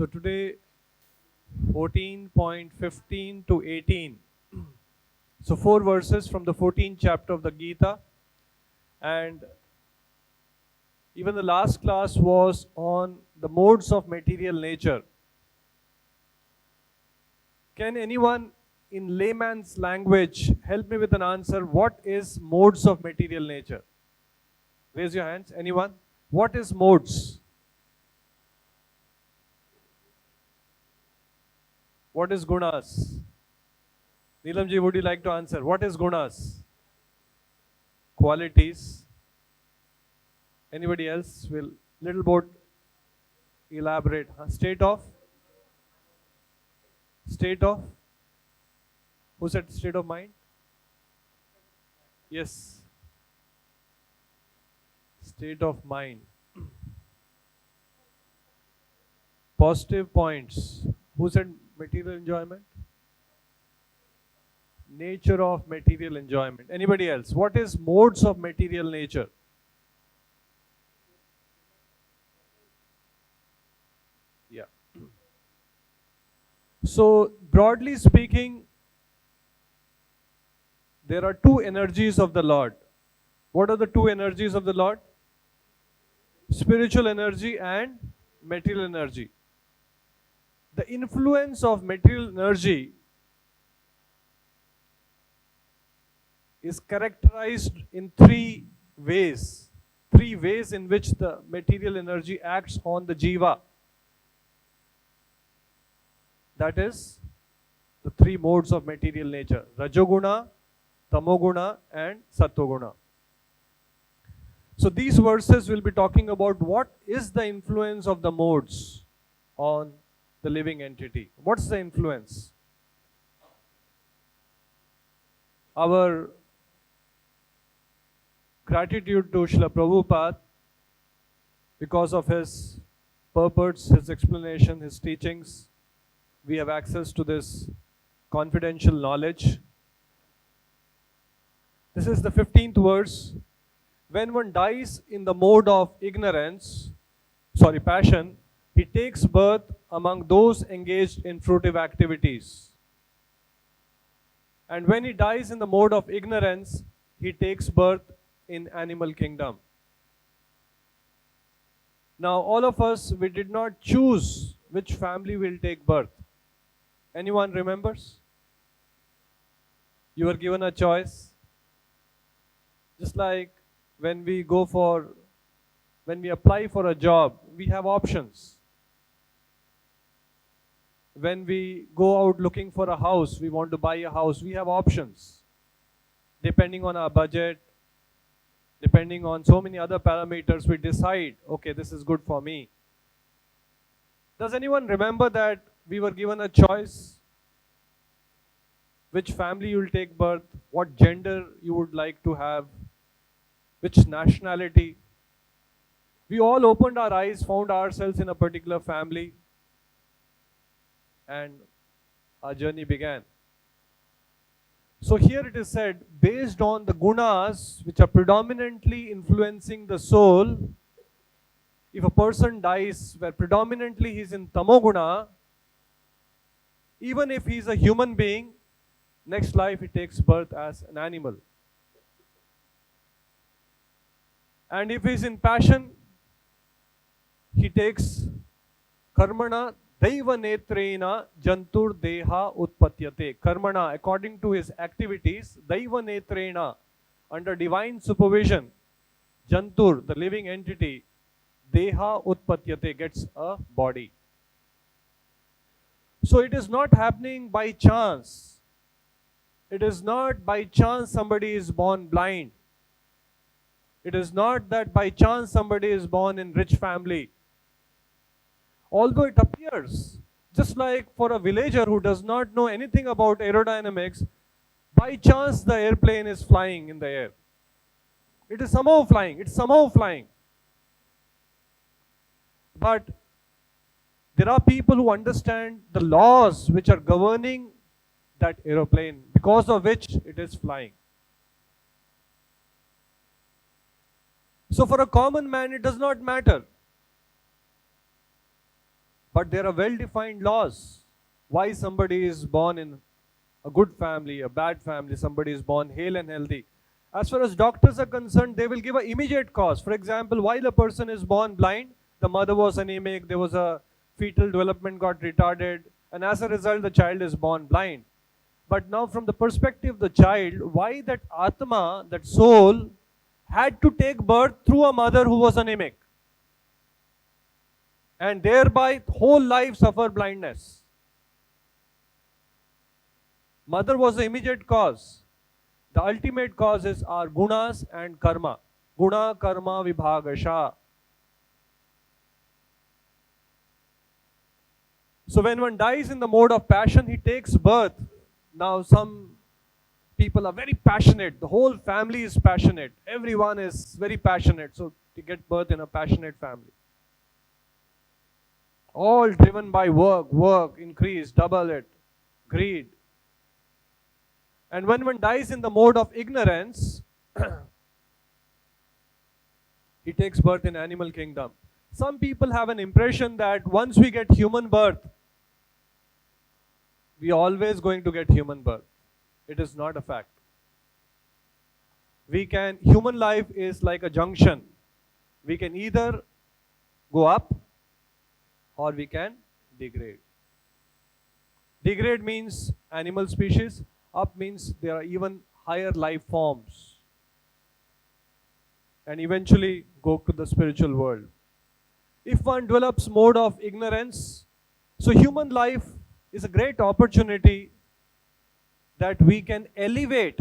So today 14.15 to 18. So 4 verses from the 14th chapter of the Gita, and even the last class was on the modes of material nature. Can anyone in layman's language help me with an answer? What is modes of material nature? Raise your hands. Anyone? What is modes? What is Gunas? Neelamji, would you like to answer? What is Gunas? Qualities. Anybody else will little bit elaborate? State of? State of? Who said state of mind? Yes. State of mind. Positive points. Who said material enjoyment? Nature of material enjoyment. Anybody else? What is modes of material nature? Yeah. So, broadly speaking, there are two energies of the Lord. What are the two energies of the Lord? Spiritual energy and material energy. The influence of material energy is characterized in three ways in which the material energy acts on the jiva. That is the three modes of material nature: Rajoguna, Tamoguna and Sattoguna. So these verses will be talking about what is the influence of the modes on the living entity. What's the influence? Our gratitude to Srila Prabhupada, because of his purports, his explanation, his teachings, we have access to this confidential knowledge. This is the 15th verse. When one dies in the mode of passion, he takes birth among those engaged in fruitive activities. And when he dies in the mode of ignorance, he takes birth in animal kingdom. Now, all of us, we did not choose which family will take birth. Anyone remembers? You were given a choice. Just like when we apply for a job, we have options. When we go out looking for a house, we want to buy a house, we have options. Depending on our budget, depending on so many other parameters, we decide, okay, this is good for me. Does anyone remember that we were given a choice? Which family you will take birth, what gender you would like to have, which nationality. We all opened our eyes, found ourselves in a particular family, and our journey began. So here it is said, based on the gunas which are predominantly influencing the soul, if a person dies where predominantly he is in tamoguna, even if he is a human being, next life he takes birth as an animal. And if he is in passion, he takes karmanah daiva netrena jantur deha utpatyate. Karmanah, according to his activities, daiva netrena, under divine supervision, jantur, the living entity, deha utpatyate, gets a body. So it is not happening by chance. It is not by chance somebody is born blind. It is not that by chance somebody is born in rich family. Although it appears, just like for a villager who does not know anything about aerodynamics, by chance the airplane is flying in the air. It is somehow flying. It's somehow flying. But there are people who understand the laws which are governing that aeroplane, because of which it is flying. So for a common man, it does not matter. But there are well-defined laws. Why somebody is born in a good family, a bad family, somebody is born hale and healthy. As far as doctors are concerned, they will give an immediate cause. For example, while a person is born blind, the mother was anemic, there was a fetal development got retarded, and as a result, the child is born blind. But now from the perspective of the child, why that Atma, that soul, had to take birth through a mother who was anemic, and thereby whole life suffer blindness. Mother was the immediate cause. The ultimate cause is our gunas and karma. Guna karma vibhagasha. So when one dies in the mode of passion, he takes birth. Now some people are very passionate. The whole family is passionate. Everyone is very passionate. So to get birth in a passionate family. All driven by work, increase, double it, greed. And when one dies in the mode of ignorance, he takes birth in animal kingdom. Some people have an impression that once we get human birth, we are always going to get human birth. It is not a fact. Human life is like a junction. We can either go up or we can degrade. Degrade means animal species. Up means there are even higher life forms. And eventually go to the spiritual world. If one develops mode of ignorance, so human life is a great opportunity that we can elevate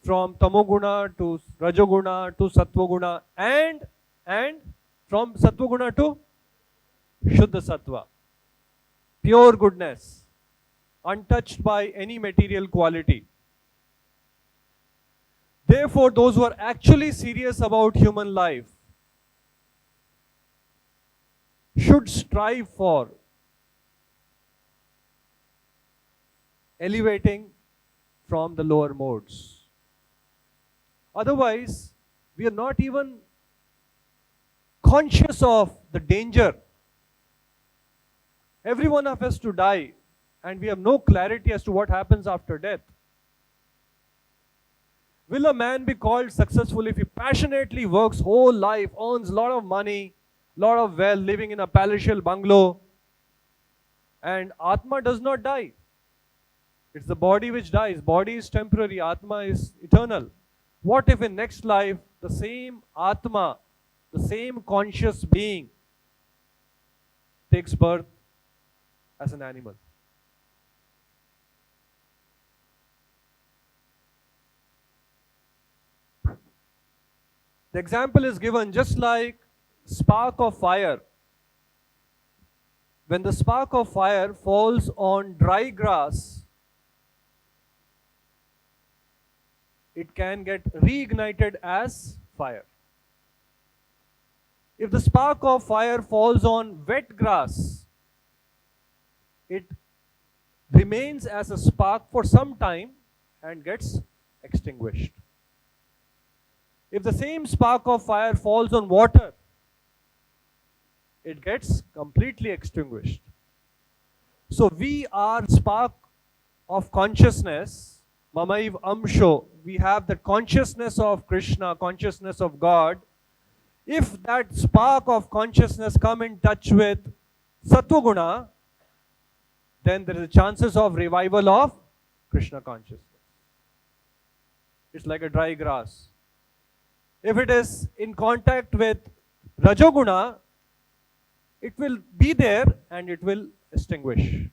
from tamoguna to rajoguna to sattva and from sattva to shuddha sattva. Pure goodness, untouched by any material quality. Therefore, those who are actually serious about human life should strive for elevating from the lower modes. Otherwise, we are not even conscious of the danger. Every one of us to die, and we have no clarity as to what happens after death. Will a man be called successful if he passionately works whole life, earns a lot of money, lot of wealth, living in a palatial bungalow, and Atma does not die? It's the body which dies. Body is temporary, Atma is eternal. What if in next life, the same Atma, the same conscious being takes birth as an animal? The example is given just like spark of fire. When the spark of fire falls on dry grass, it can get reignited as fire. If the spark of fire falls on wet grass, it remains as a spark for some time and gets extinguished. If the same spark of fire falls on water, it gets completely extinguished. So we are spark of consciousness, Mamaiv Amsho. We have the consciousness of Krishna, consciousness of God. If that spark of consciousness come in touch with Sattva Guna, then there is a chances of revival of Krishna consciousness. It's like a dry grass. If it is in contact with Rajoguna, it will be there and it will extinguish.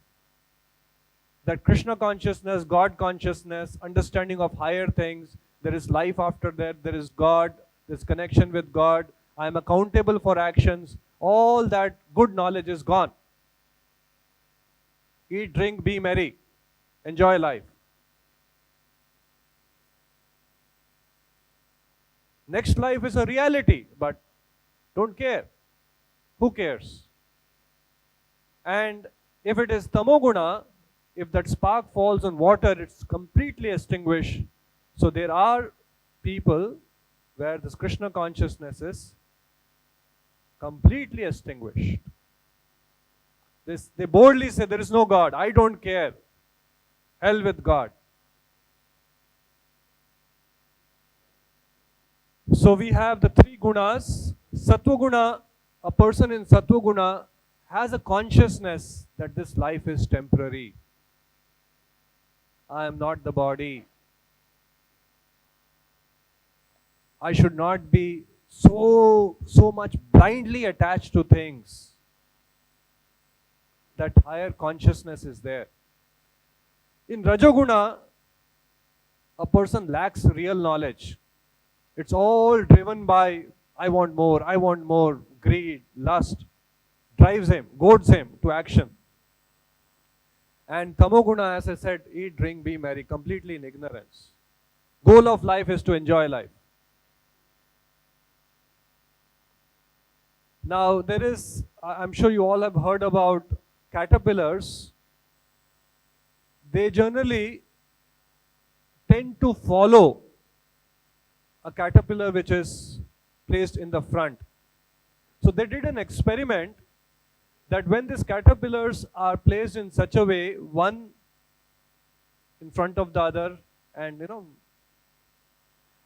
That Krishna consciousness, God consciousness, understanding of higher things, there is life after that, there is God, there is connection with God, I am accountable for actions, all that good knowledge is gone. Eat, drink, be merry, enjoy life. Next life is a reality, but don't care. Who cares? And if it is tamoguna, if that spark falls on water, it's completely extinguished. So there are people where this Krishna consciousness is completely extinguished. They boldly say, there is no God. I don't care. Hell with God. So we have the three gunas. Sattva guna, a person in sattva guna has a consciousness that this life is temporary. I am not the body. I should not be so much blindly attached to things. That higher consciousness is there. In Rajoguna, a person lacks real knowledge. It's all driven by I want more, greed, lust, drives him, goads him to action. And Tamoguna, as I said, eat, drink, be merry, completely in ignorance. Goal of life is to enjoy life. Now there is, I'm sure you all have heard about caterpillars. They generally tend to follow a caterpillar which is placed in the front. So they did an experiment that when these caterpillars are placed in such a way, one in front of the other, and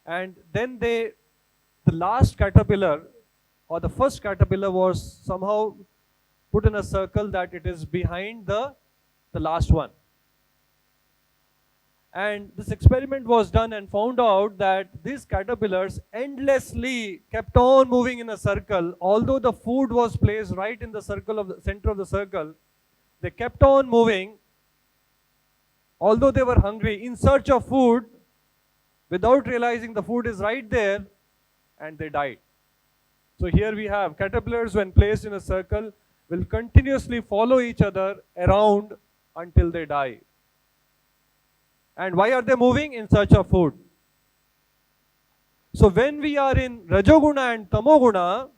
and then the last caterpillar or the first caterpillar was somehow put in a circle that it is behind the last one. And this experiment was done and found out that these caterpillars endlessly kept on moving in a circle. Although the food was placed right in the circle of the center of the circle, they kept on moving. Although they were hungry, in search of food, without realizing the food is right there, and they died. So here we have caterpillars, when placed in a circle, will continuously follow each other around until they die. And why are they moving? In search of food. So when we are in Rajoguna and Tamoguna,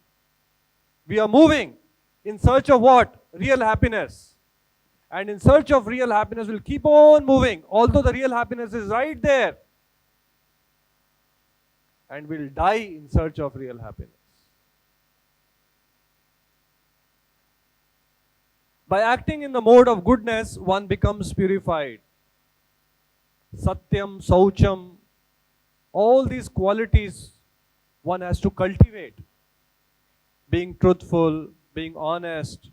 we are moving in search of what? Real happiness. And in search of real happiness, we'll keep on moving, although the real happiness is right there. And we'll die in search of real happiness. By acting in the mode of goodness, one becomes purified. Satyam, Saucham, all these qualities one has to cultivate. Being truthful, being honest,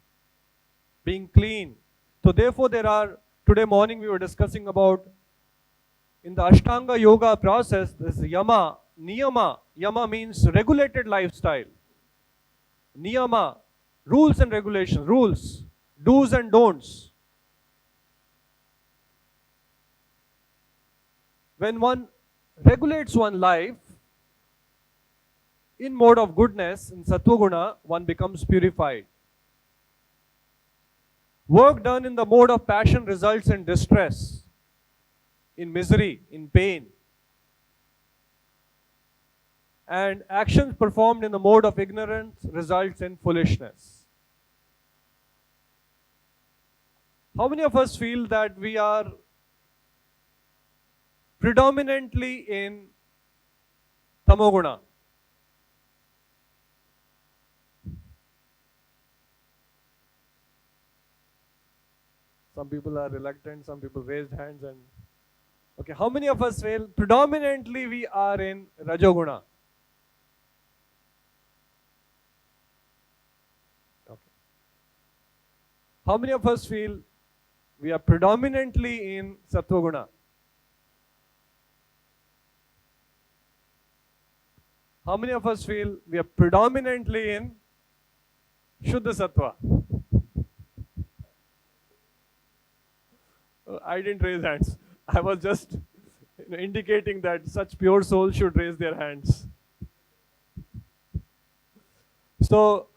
being clean. So therefore today morning we were discussing about, in the Ashtanga Yoga process, this Yama, Niyama. Yama means regulated lifestyle. Niyama, rules and regulations, rules, do's and don'ts. When one regulates one's life in mode of goodness, in Sattva-guna, one becomes purified. Work done in the mode of passion results in distress, in misery, in pain. And actions performed in the mode of ignorance results in foolishness. How many of us feel that we are predominantly in Tamoguna? Some people are reluctant, some people raised hands. And okay, how many of us feel predominantly we are in Rajoguna? Okay. How many of us feel we are predominantly in Sattva-guna? How many of us feel we are predominantly in Shuddha Sattva? I didn't raise hands. I was just indicating that such pure souls should raise their hands. So,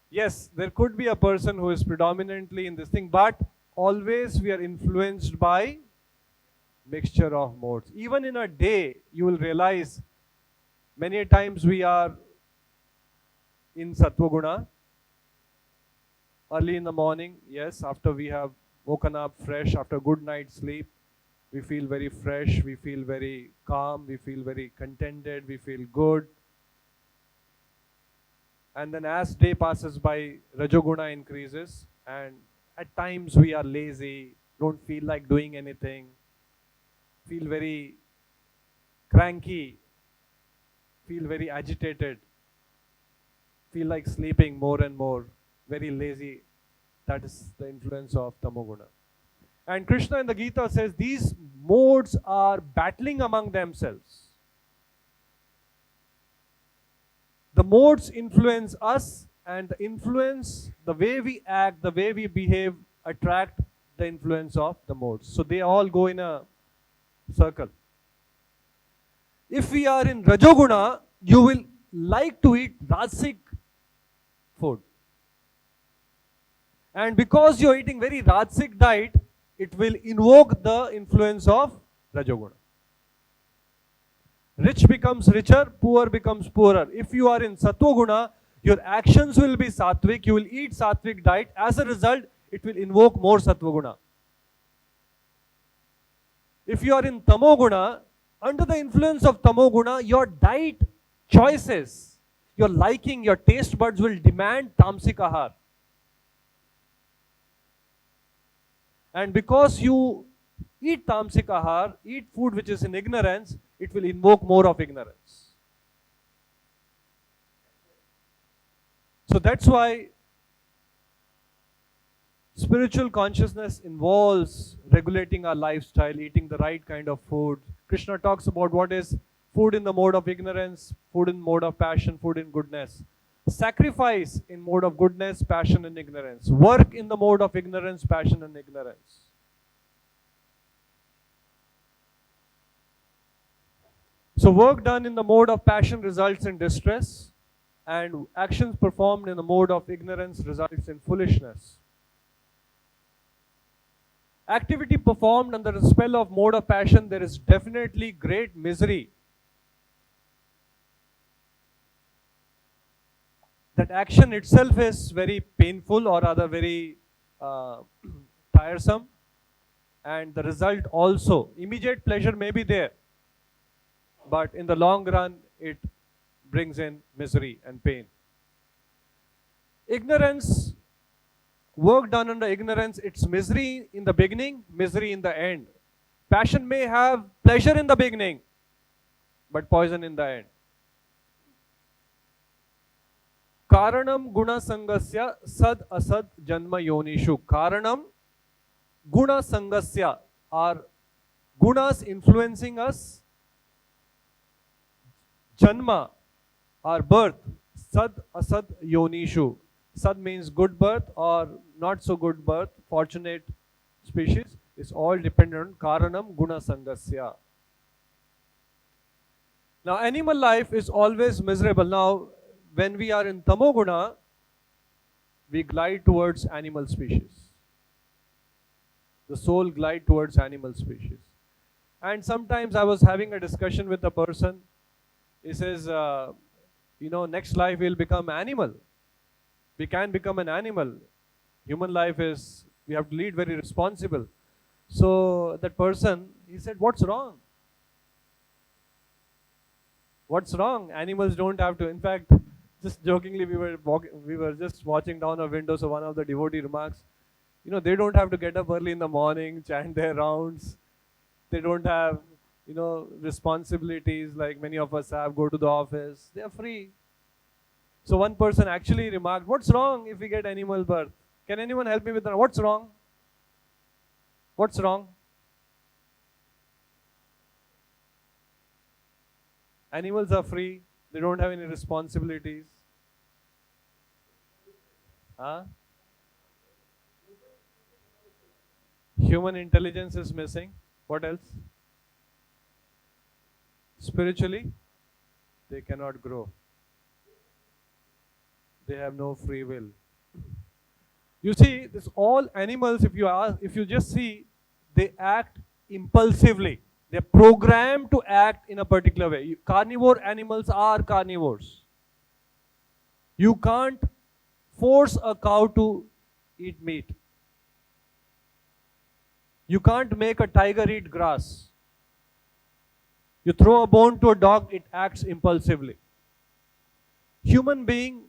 yes, there could be a person who is predominantly in this thing, but always we are influenced by mixture of modes. Even in a day, you will realize many times we are in Sattva-guna. Early in the morning, yes, after we have woken up fresh, after a good night's sleep, we feel very fresh, we feel very calm, we feel very contented, we feel good. And then as day passes by, Rajoguna increases. And at times we are lazy, don't feel like doing anything, feel very cranky, feel very agitated, feel like sleeping more and more, very lazy. That is the influence of tamoguna. And Krishna in the Gita says these modes are battling among themselves. The modes influence us, and the influence, the way we act, the way we behave, attract the influence of the modes. So they all go in a circle. If we are in Rajoguna, you will like to eat rajasic food. And because you are eating very rajasic diet, it will invoke the influence of Rajoguna. Rich becomes richer, poor becomes poorer. If you are in Sattva-guna, your actions will be sattvic, you will eat sattvic diet. As a result, it will invoke more Sattva-guna. If you are in Tamo-guna, under the influence of Tamo-guna, your diet choices, your liking, your taste buds will demand tamasic ahar. And because you eat tamasic ahar, eat food which is in ignorance, it will invoke more of ignorance. So that's why spiritual consciousness involves regulating our lifestyle, eating the right kind of food. Krishna talks about what is food in the mode of ignorance, food in mode of passion, food in goodness. Sacrifice in mode of goodness, passion and ignorance. Work in the mode of ignorance, passion and ignorance. So work done in the mode of passion results in distress, and actions performed in the mode of ignorance results in foolishness. Activity performed under the spell of mode of passion, there is definitely great misery. That action itself is very painful or rather very tiresome, and the result also, immediate pleasure may be there, but in the long run it brings in misery and pain. Ignorance, work done under ignorance, it's misery in the beginning, misery in the end. Passion may have pleasure in the beginning, but poison in the end. Karanam guna sangasya sad asad janma yonishu. Karanam guna sangasya are gunas influencing us. Janma, our birth, sad asad yonishu. Sad means good birth or not so good birth, fortunate species. It's all dependent on karanam guna sangasya. Now animal life is always miserable. Now when we are in tamoguna, we glide towards animal species. The soul glide towards animal species. And sometimes I was having a discussion with a person. He says, next life we'll become animal. We can become an animal. Human life is, we have to lead very responsible. So that person, he said, what's wrong? What's wrong? Animals don't have to. In fact, just jokingly, we were just watching down a window, so one of the devotee remarks, they don't have to get up early in the morning, chant their rounds. They don't have, responsibilities like many of us have, go to the office. They are free. So one person actually remarked, what's wrong if we get animal birth? Can anyone help me with that? What's wrong? What's wrong? Animals are free. They don't have any responsibilities. Huh? Human intelligence is missing. What else? Spiritually, they cannot grow. They have no free will. You see, this all animals, if you just see, they act impulsively. They're programmed to act in a particular way. Carnivore animals are carnivores. You can't force a cow to eat meat. You can't make a tiger eat grass. You throw a bone to a dog, it acts impulsively. Human being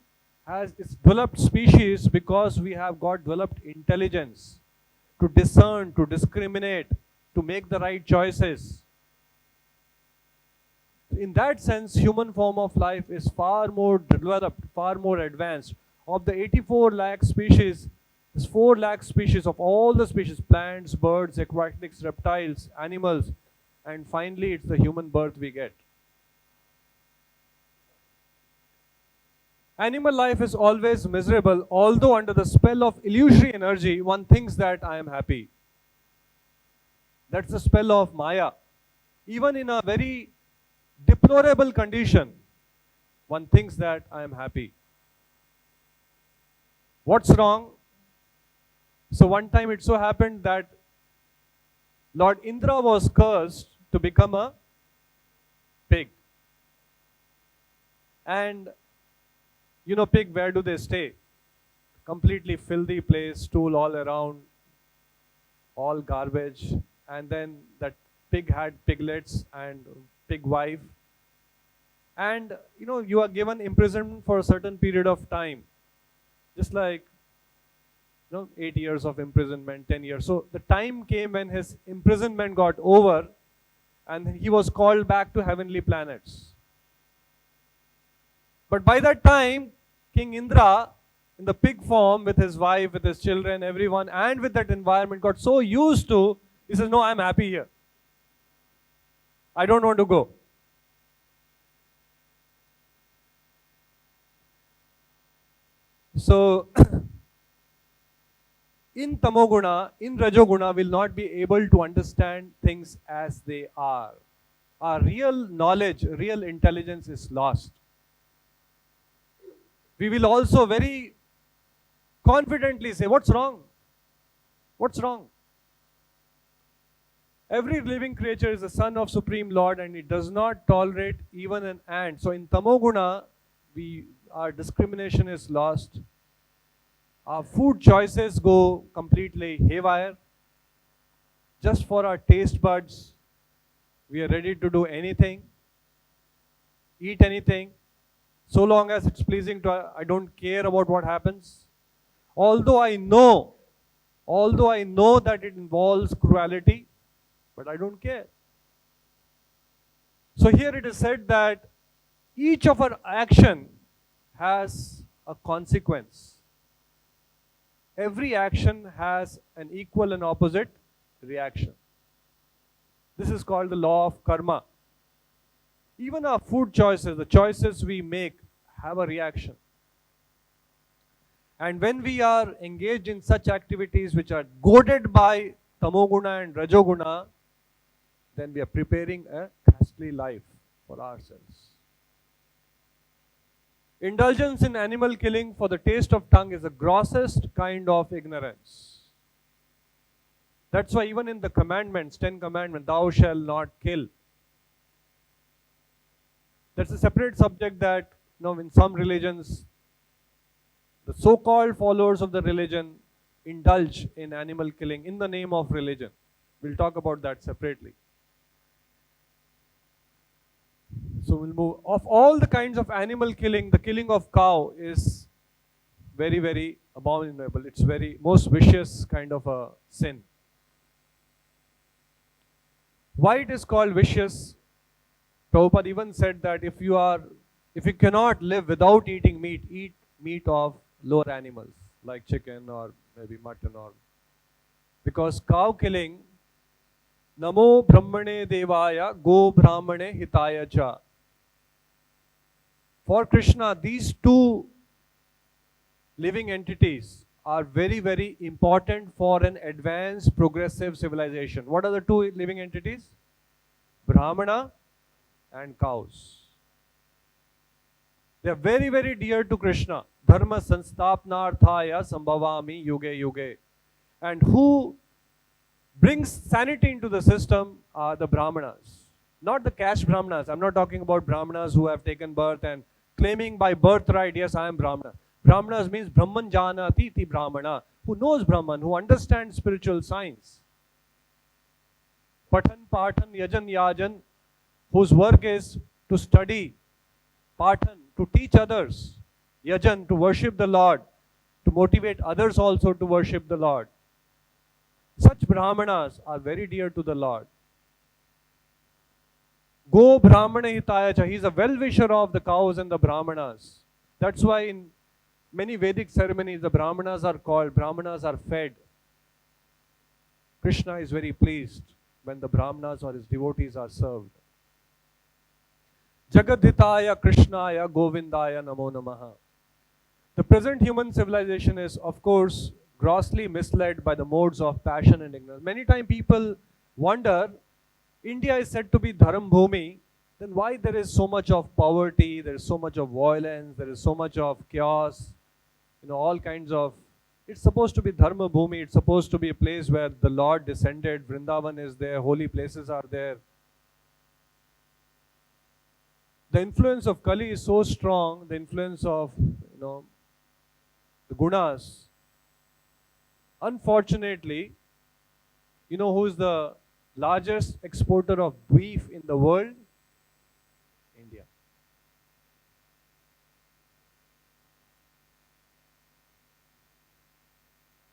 has its developed species because we have got developed intelligence to discern, to discriminate, to make the right choices. In that sense, human form of life is far more developed, far more advanced. Of the 84 lakh species, there's 4 lakh species of all the species, plants, birds, aquatics, reptiles, animals, and finally it's the human birth we get. Animal life is always miserable, although under the spell of illusory energy, one thinks that I am happy. That's the spell of Maya. Even in a very deplorable condition, one thinks that I am happy. What's wrong? So one time it so happened that Lord Indra was cursed to become a pig. And you know, pig, where do they stay? Completely filthy place, stool all around, all garbage. And then that pig had piglets and pig wife. And you know, you are given imprisonment for a certain period of time. Just like, you know, 8 years of imprisonment, 10 years. So the time came when his imprisonment got over and he was called back to heavenly planets. But by that time, King Indra, in the pig form, with his wife, with his children, everyone, and with that environment, got so used to, he says, no, I'm happy here. I don't want to go. So, in tamoguna, in rajoguna, will not be able to understand things as they are. Our real knowledge, real intelligence is lost. We will also very confidently say, what's wrong? What's wrong? Every living creature is a son of Supreme Lord and it does not tolerate even an ant. So in tamoguna, our discrimination is lost. Our food choices go completely haywire. Just for our taste buds, we are ready to do anything, eat anything. So long as it's pleasing to, I don't care about what happens. Although I know that it involves cruelty, but I don't care. So here it is said that each of our action has a consequence. Every action has an equal and opposite reaction. This is called the law of karma. Even our food choices, the choices we make, have a reaction. And when we are engaged in such activities which are goaded by tamoguna and rajoguna, then we are preparing a ghastly life for ourselves. Indulgence in animal killing for the taste of tongue is the grossest kind of ignorance. That's why even in the commandments, 10 commandments, thou shalt not kill. That's a separate subject that, you know, in some religions, the so-called followers of the religion indulge in animal killing in the name of religion. We'll talk about that separately. So we'll move. Of all the kinds of animal killing, the killing of cow is very, very abominable. It's very most vicious kind of a sin. Why it is called vicious? Prabhupada even said that if you cannot live without eating meat, eat meat of lower animals like chicken or maybe mutton, or because cow killing, namo brahmane devaya go brahmane hitaya cha. For Krishna, these two living entities are very, very important for an advanced progressive civilization. What are the two living entities? Brahmana and cows. They are very, very dear to Krishna. Dharma sanstapnarthaya sambhavami yuge yuge. And who brings sanity into the system are the Brahmanas. Not the caste Brahmanas. I'm not talking about Brahmanas who have taken birth and claiming by birthright, yes, I am Brahmana. Brahmanas means Brahman janati ti Brahmana, who knows Brahman, who understands spiritual science. Pathan, Pathan, Yajan, Yajan, whose work is to study, Pathan, to teach others. yajan, to worship the Lord, to motivate others also to worship the Lord. Such brahmanas are very dear to the Lord. Go brahmana hitaya cha. He is a well-wisher of the cows and the brahmanas. That's why in many Vedic ceremonies the brahmanas are called, brahmanas are fed. Krishna is very pleased when the brahmanas or his devotees are served. Jagadhitaya Krishnaya Govindaya Namo Namaha. The present human civilization is, of course, grossly misled by the modes of passion and ignorance. Many times people wonder, India is said to be Dharam Bhumi, then why there is so much of poverty, there is so much of violence, there is so much of chaos, all kinds of. It's supposed to be Dharma Bhumi, it's supposed to be a place where the Lord descended, Vrindavan is there, holy places are there. The influence of Kali is so strong, the influence of, the Gunas. Unfortunately, who is the largest exporter of beef in the world? India.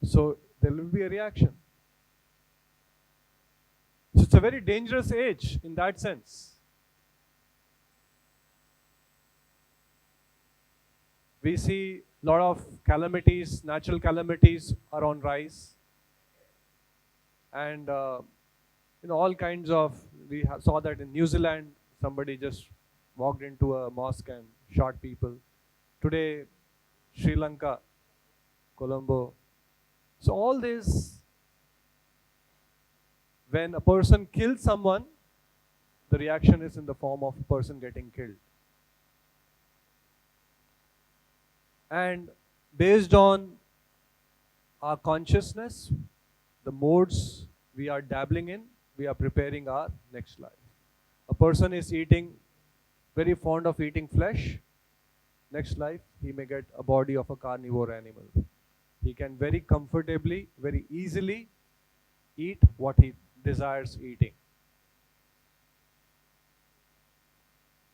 So there will be a reaction. So it's a very dangerous age in that sense. We see a lot of calamities, natural calamities are on rise. And all kinds of, we saw that in New Zealand, somebody just walked into a mosque and shot people. Today, Sri Lanka, Colombo. So all this, when a person kills someone, the reaction is in the form of a person getting killed. And based on our consciousness, the modes we are dabbling in, we are preparing our next life. A person is very fond of eating flesh. Next life, he may get a body of a carnivore animal. He can very comfortably, very easily eat what he desires eating.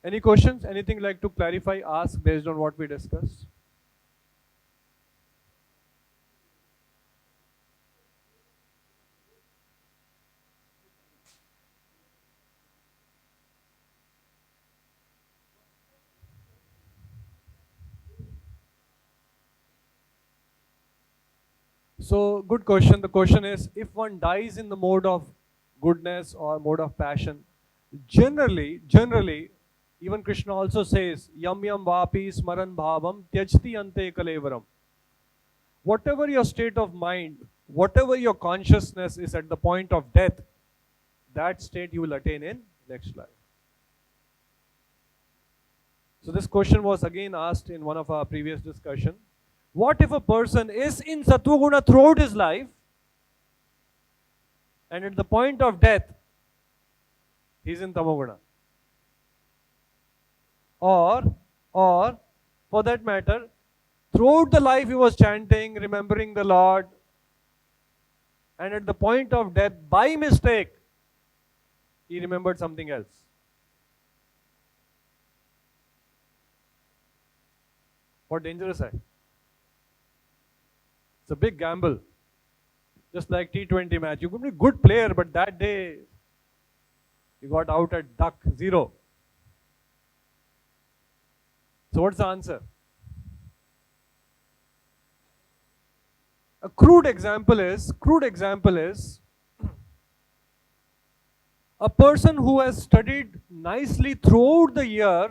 Any questions? Anything like to clarify, ask based on what we discussed? So, good question. The question is, if one dies in the mode of goodness or mode of passion, generally, even Krishna also says, yam yam vapi smaran bhavam tyajti ante kalevaram. Whatever your state of mind, whatever your consciousness is at the point of death, that state you will attain in next life. So this question was again asked in one of our previous discussion. What if a person is in sattva guna throughout his life, and at the point of death, he is in tamoguna? Or, for that matter, throughout the life he was chanting, remembering the Lord, and at the point of death, by mistake, he remembered something else. What dangerous is? It's a big gamble. Just like T20 match. You could be a good player, but that day you got out at duck 0. So what's the answer? A crude example is a person who has studied nicely throughout the year,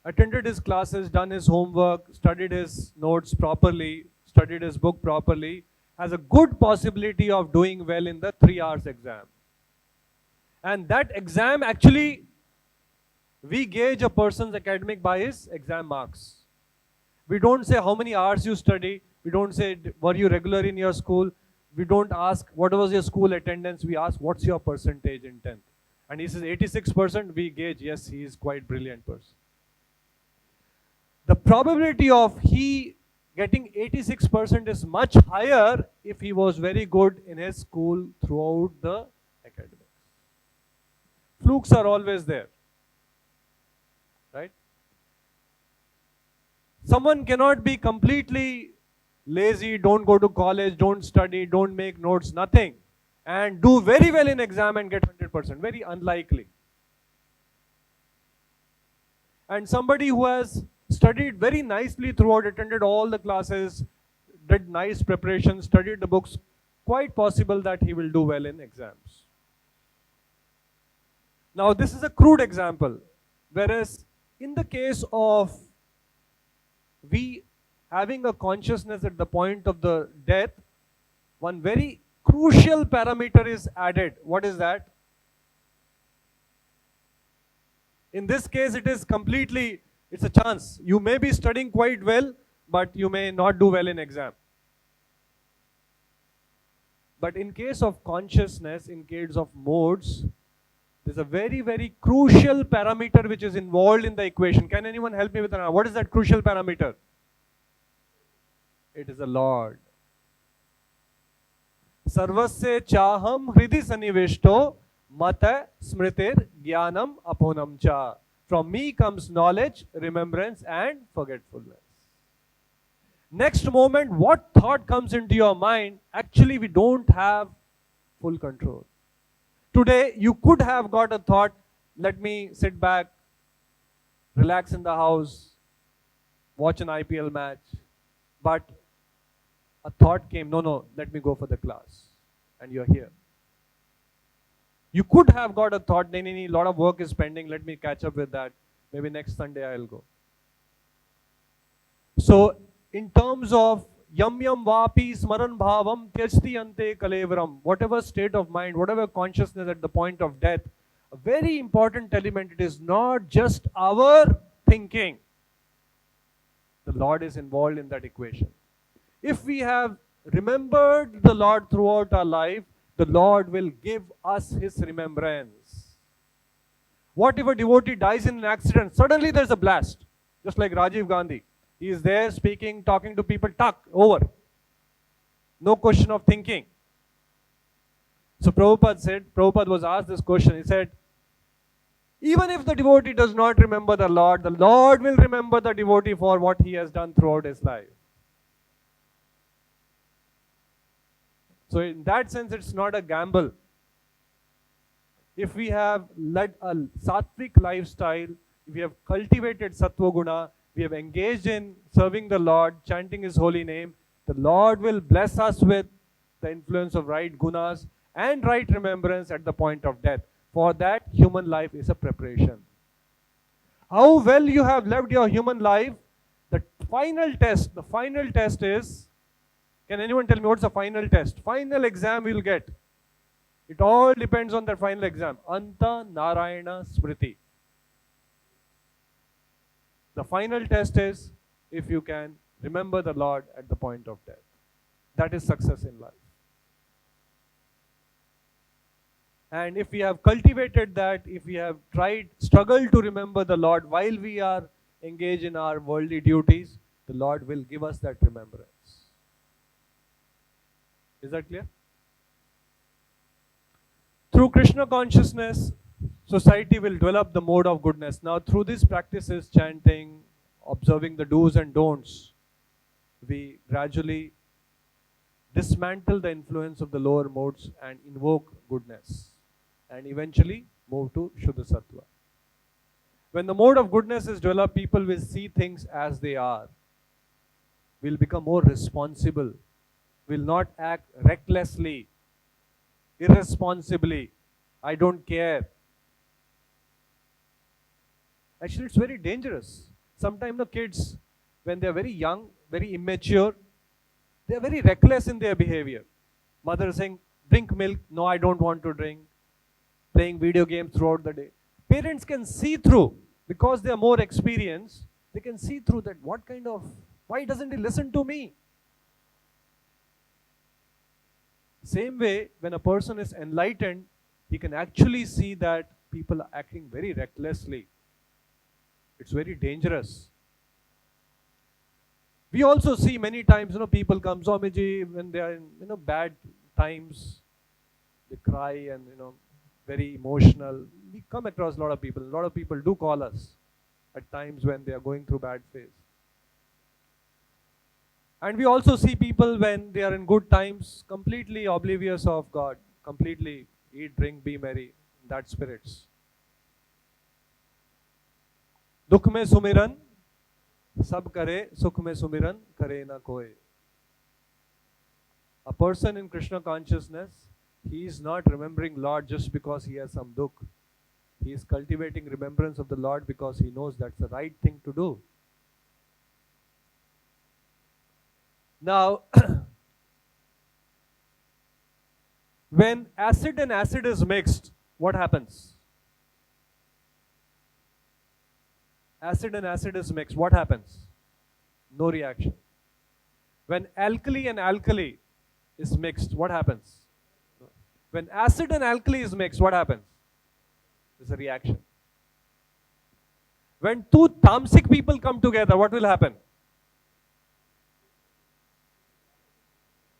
attended his classes, done his homework, studied his notes properly, studied his book properly, has a good possibility of doing well in the 3 hours exam. And that exam, actually, we gauge a person's academic by his exam marks. We don't say how many hours you study. We don't say, were you regular in your school? We don't ask, what was your school attendance? We ask, what's your percentage in 10th? And he says 86%, we gauge, yes, he is quite brilliant person. The probability of he getting 86% is much higher if he was very good in his school throughout the academics. Flukes are always there, right? Someone cannot be completely lazy, don't go to college, don't study, don't make notes, nothing, and do very well in exam and get 100%. Very unlikely. And somebody who has studied very nicely throughout, attended all the classes, did nice preparation, studied the books, quite possible that he will do well in exams. Now this is a crude example, whereas in the case of we having a consciousness at the point of the death, one very crucial parameter is added. What is that? In this case, it is completely, it's a chance. You may be studying quite well, but you may not do well in exam. But in case of consciousness, in case of modes, there's a very, very crucial parameter which is involved in the equation. Can anyone help me with that? What is that crucial parameter? It is the Lord. Sarvasya chaham hridi sanivishto mata smritir jnanam aponam cha. From me comes knowledge, remembrance and forgetfulness. Next moment, what thought comes into your mind, actually we don't have full control. Today, you could have got a thought, let me sit back, relax in the house, watch an IPL match. But a thought came, no, let me go for the class. And you're here. You could have got a thought, no, a lot of work is pending, let me catch up with that. Maybe next Sunday I'll go. So, in terms of yam yam vapi smaran bhavam tyajti ante kalevaram, whatever state of mind, whatever consciousness at the point of death, a very important element, it is not just our thinking. The Lord is involved in that equation. If we have remembered the Lord throughout our life, the Lord will give us His remembrance. What if a devotee dies in an accident? Suddenly there's a blast, just like Rajiv Gandhi. He is there speaking, talking to people, over. No question of thinking. So Prabhupada was asked this question. He said, even if the devotee does not remember the Lord will remember the devotee for what he has done throughout his life. So in that sense, it's not a gamble. If we have led a sattvic lifestyle, if we have cultivated sattva guna, we have engaged in serving the Lord, chanting His holy name, the Lord will bless us with the influence of right gunas and right remembrance at the point of death. For that, human life is a preparation. How well you have lived your human life, the final test is, can anyone tell me what's the final test? Final exam we'll get. It all depends on that final exam. Anta Narayana Smriti. The final test is if you can remember the Lord at the point of death. That is success in life. And if we have cultivated that, if we have struggled to remember the Lord while we are engaged in our worldly duties, the Lord will give us that remembrance. Is that clear? Through Krishna consciousness, society will develop the mode of goodness. Now, through these practices, chanting, observing the do's and don'ts, we gradually dismantle the influence of the lower modes and invoke goodness, and eventually move to Shuddha Sattva. When the mode of goodness is developed, people will see things as they are, will become more responsible, will not act recklessly, irresponsibly. I don't care. Actually, it's very dangerous. Sometimes the kids, when they are very young, very immature, they are very reckless in their behavior. Mother is saying, drink milk. No, I don't want to drink. Playing video games throughout the day. Parents can see through, because they are more experienced, they can see through that why doesn't he listen to me? Same way, when a person is enlightened, he can actually see that people are acting very recklessly. It's very dangerous. We also see many times, people come, Swamiji, when they are in, bad times, they cry and, very emotional. We come across a lot of people. A lot of people do call us at times when they are going through bad phase. And we also see people when they are in good times, completely oblivious of God, completely eat, drink, be merry, that spirits. Dukh mein sumiran, sab kare, sukh mein sumiran, kare na koi. A person in Krishna consciousness, he is not remembering Lord just because he has some dukh. He is cultivating remembrance of the Lord because he knows that's the right thing to do. Now, when acid and acid is mixed, what happens? Acid and acid is mixed, what happens? No reaction. When alkali and alkali is mixed, what happens? When acid and alkali is mixed, what happens? There's a reaction. When two tamasic people come together, what will happen?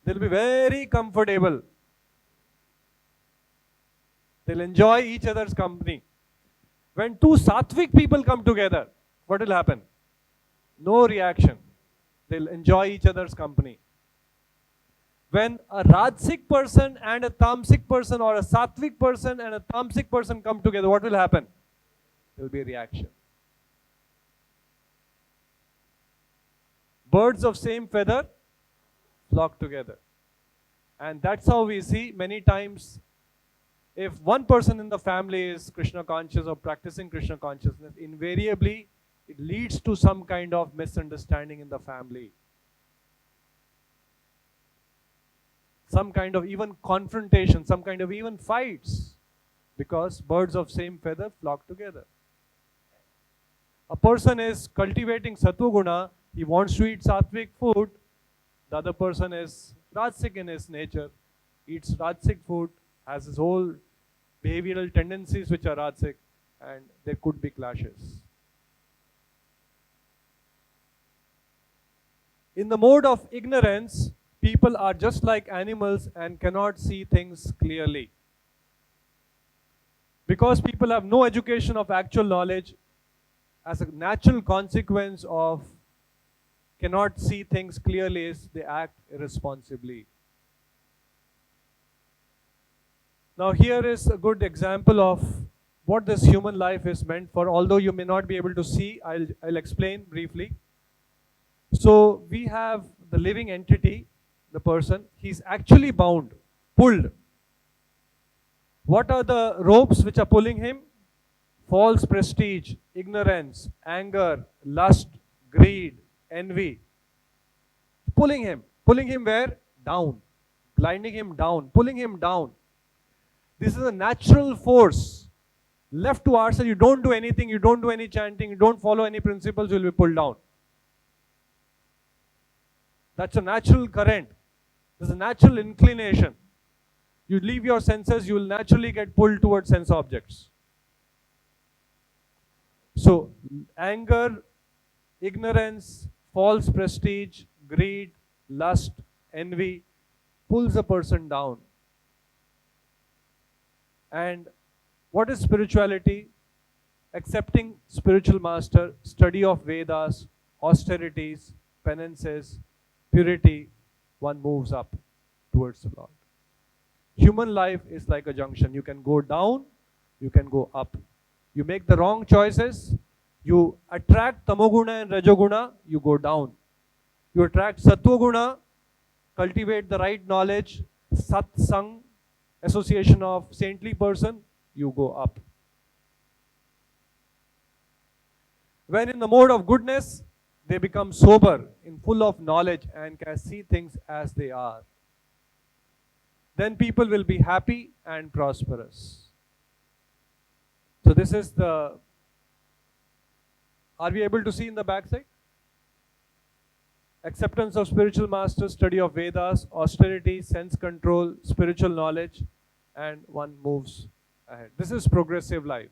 They'll be very comfortable. They'll enjoy each other's company. When two sattvic people come together, what will happen? No reaction. They'll enjoy each other's company. When a rajasic person and a tamasic person, or a sattvic person and a tamasic person come together, what will happen? There will be a reaction. Birds of same feather flock together. And that's how we see many times, if one person in the family is Krishna conscious or practicing Krishna consciousness, invariably it leads to some kind of misunderstanding in the family. Some kind of even confrontation, some kind of even fights, because birds of same feather flock together. A person is cultivating sattva guna, he wants to eat sattvic food. The other person is rajasic in his nature, eats rajasic food, has his whole behavioral tendencies which are rajasic, and there could be clashes. In the mode of ignorance, people are just like animals and cannot see things clearly. Because people have no education of actual knowledge, as a natural consequence of cannot see things clearly is they act irresponsibly. Now here is a good example of what this human life is meant for. Although you may not be able to see, I'll explain briefly. So we have the living entity, the person, he's actually bound, pulled. What are the ropes which are pulling him? False prestige, ignorance, anger, lust, greed, envy. Pulling him where? Down. Blinding him down, pulling him down. This is a natural force. Left to ourselves, you don't do anything, you don't do any chanting, you don't follow any principles, you'll be pulled down. That's a natural current. There's a natural inclination. You leave your senses, you will naturally get pulled towards sense objects. So, anger, ignorance, false prestige, greed, lust, envy pulls a person down. And what is spirituality? Accepting spiritual master, study of Vedas, austerities, penances, purity, one moves up towards the Lord. Human life is like a junction. You can go down, you can go up. You make the wrong choices, you attract tamoguna and rajoguna, you go down. You attract sattva-guna, cultivate the right knowledge, satsang, association of saintly person, you go up. When in the mode of goodness, they become sober, in full of knowledge and can see things as they are. Then people will be happy and prosperous. So this is the, are we able to see in the back side? Acceptance of spiritual masters, study of Vedas, austerity, sense control, spiritual knowledge, and one moves ahead. This is progressive life.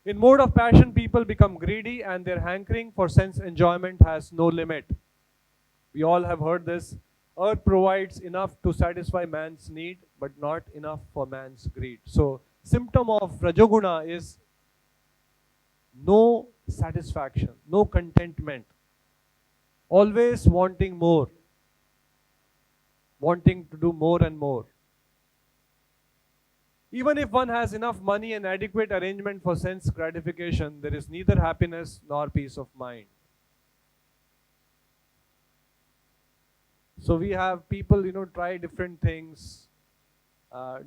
In mode of passion, people become greedy and their hankering for sense enjoyment has no limit. We all have heard this. Earth provides enough to satisfy man's need, but not enough for man's greed. So, symptom of Rajoguna is no satisfaction, no contentment. Always wanting more, wanting to do more and more. Even if one has enough money and adequate arrangement for sense gratification, there is neither happiness nor peace of mind. So we have people, try different things,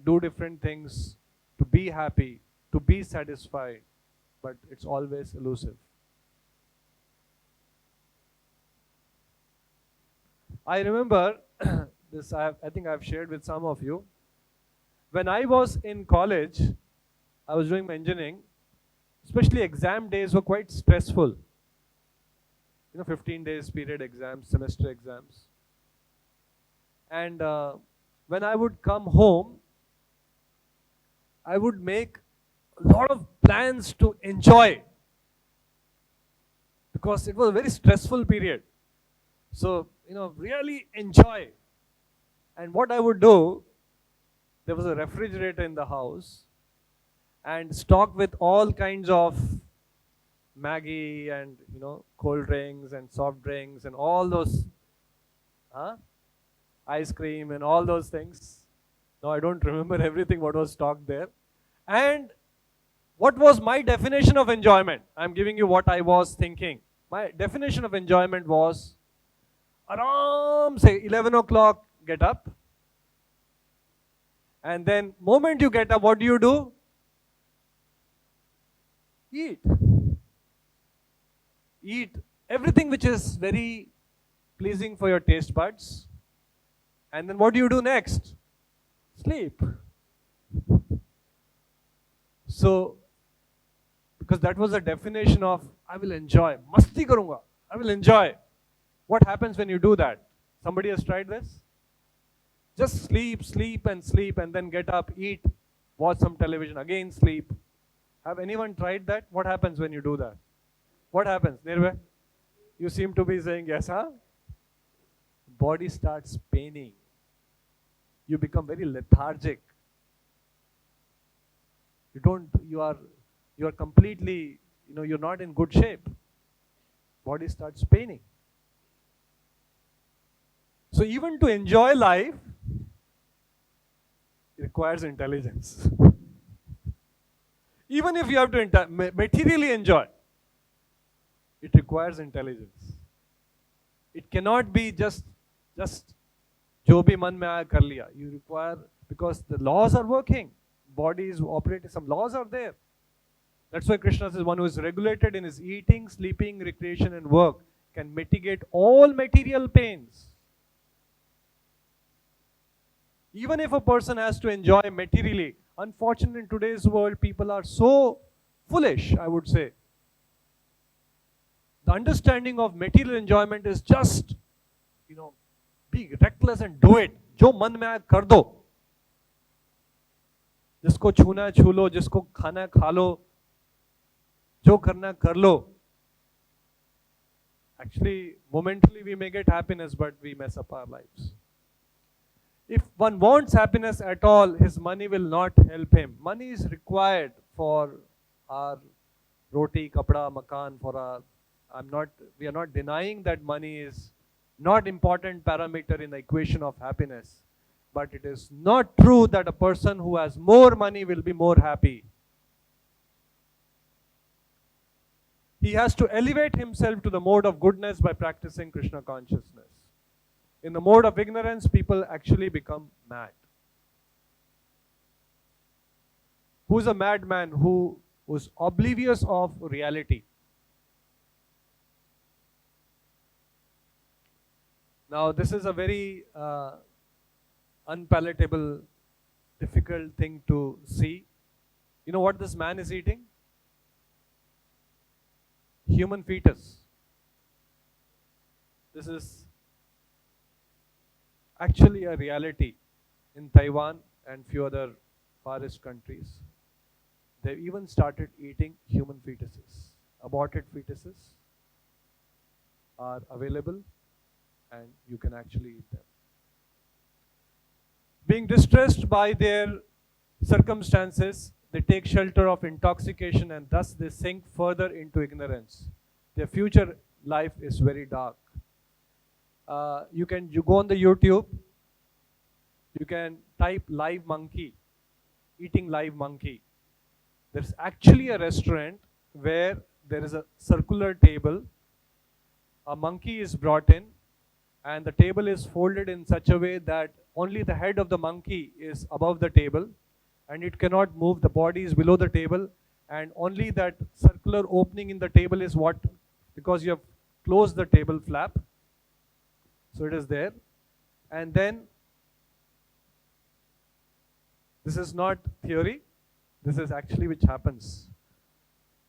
do different things to be happy, to be satisfied, but it's always elusive. I remember this, I think I've shared with some of you. When I was in college, I was doing my engineering, especially exam days were quite stressful. 15 days period exams, semester exams. And when I would come home, I would make a lot of plans to enjoy, because it was a very stressful period. So, really enjoy. And what I would do, there was a refrigerator in the house and stocked with all kinds of Maggi and, cold drinks and soft drinks and all those, ice cream and all those things. Now I don't remember everything what was stocked there. And what was my definition of enjoyment? I'm giving you what I was thinking. My definition of enjoyment was, around say 11 o'clock, get up. And then moment you get up, what do? Eat. Eat everything which is very pleasing for your taste buds. And then what do you do next? Sleep. So, because that was the definition of, I will enjoy. Masti karunga. I will enjoy. What happens when you do that? Somebody has tried this? Just sleep, sleep and sleep, and then get up, eat, watch some television, again sleep. Have anyone tried that? What happens when you do that? What happens? Nirve? You seem to be saying yes, huh? Body starts paining. You become very lethargic. You are completely, you're not in good shape. Body starts paining. So even to enjoy life, it requires intelligence. Even if you have to materially enjoy, it requires intelligence. It cannot be just jo bhi man mein aaya kar liya. You require, because the laws are working. Body is operating, some laws are there. That's why Krishna says one who is regulated in his eating, sleeping, recreation and work can mitigate all material pains. Even if a person has to enjoy materially, unfortunately in today's world people are so foolish, I would say. The understanding of material enjoyment is just, be reckless and do it. Jo man mein aaya kar do. जिसको छूना है छू लो, जिसको खाना है खा लो, जो करना है कर लो. Actually, momentarily we may get happiness, but we mess up our lives. If one wants happiness at all, his money will not help him. Money is required for our roti, kapda, makan, for our, we are not denying that money is not important parameter in the equation of happiness. But it is not true that a person who has more money will be more happy. He has to elevate himself to the mode of goodness by practicing Krishna consciousness. In the mode of ignorance, people actually become mad. Who is a madman? Who was oblivious of reality. Now, this is a very unpalatable, difficult thing to see. You know what this man is eating? Human fetus. This is actually a reality in Taiwan and few other Far East countries. They've even started eating human fetuses. Aborted fetuses are available and you can actually eat them. Being distressed by their circumstances, they take shelter of intoxication and thus they sink further into ignorance. Their future life is very dark. You go on the YouTube, you can type live monkey, eating live monkey. There's actually a restaurant where there is a circular table, a monkey is brought in, and the table is folded in such a way that only the head of the monkey is above the table and it cannot move, the body is below the table, and only that circular opening in the table is what, because you have closed the table flap, so it is there. And then this is not theory, this is actually which happens.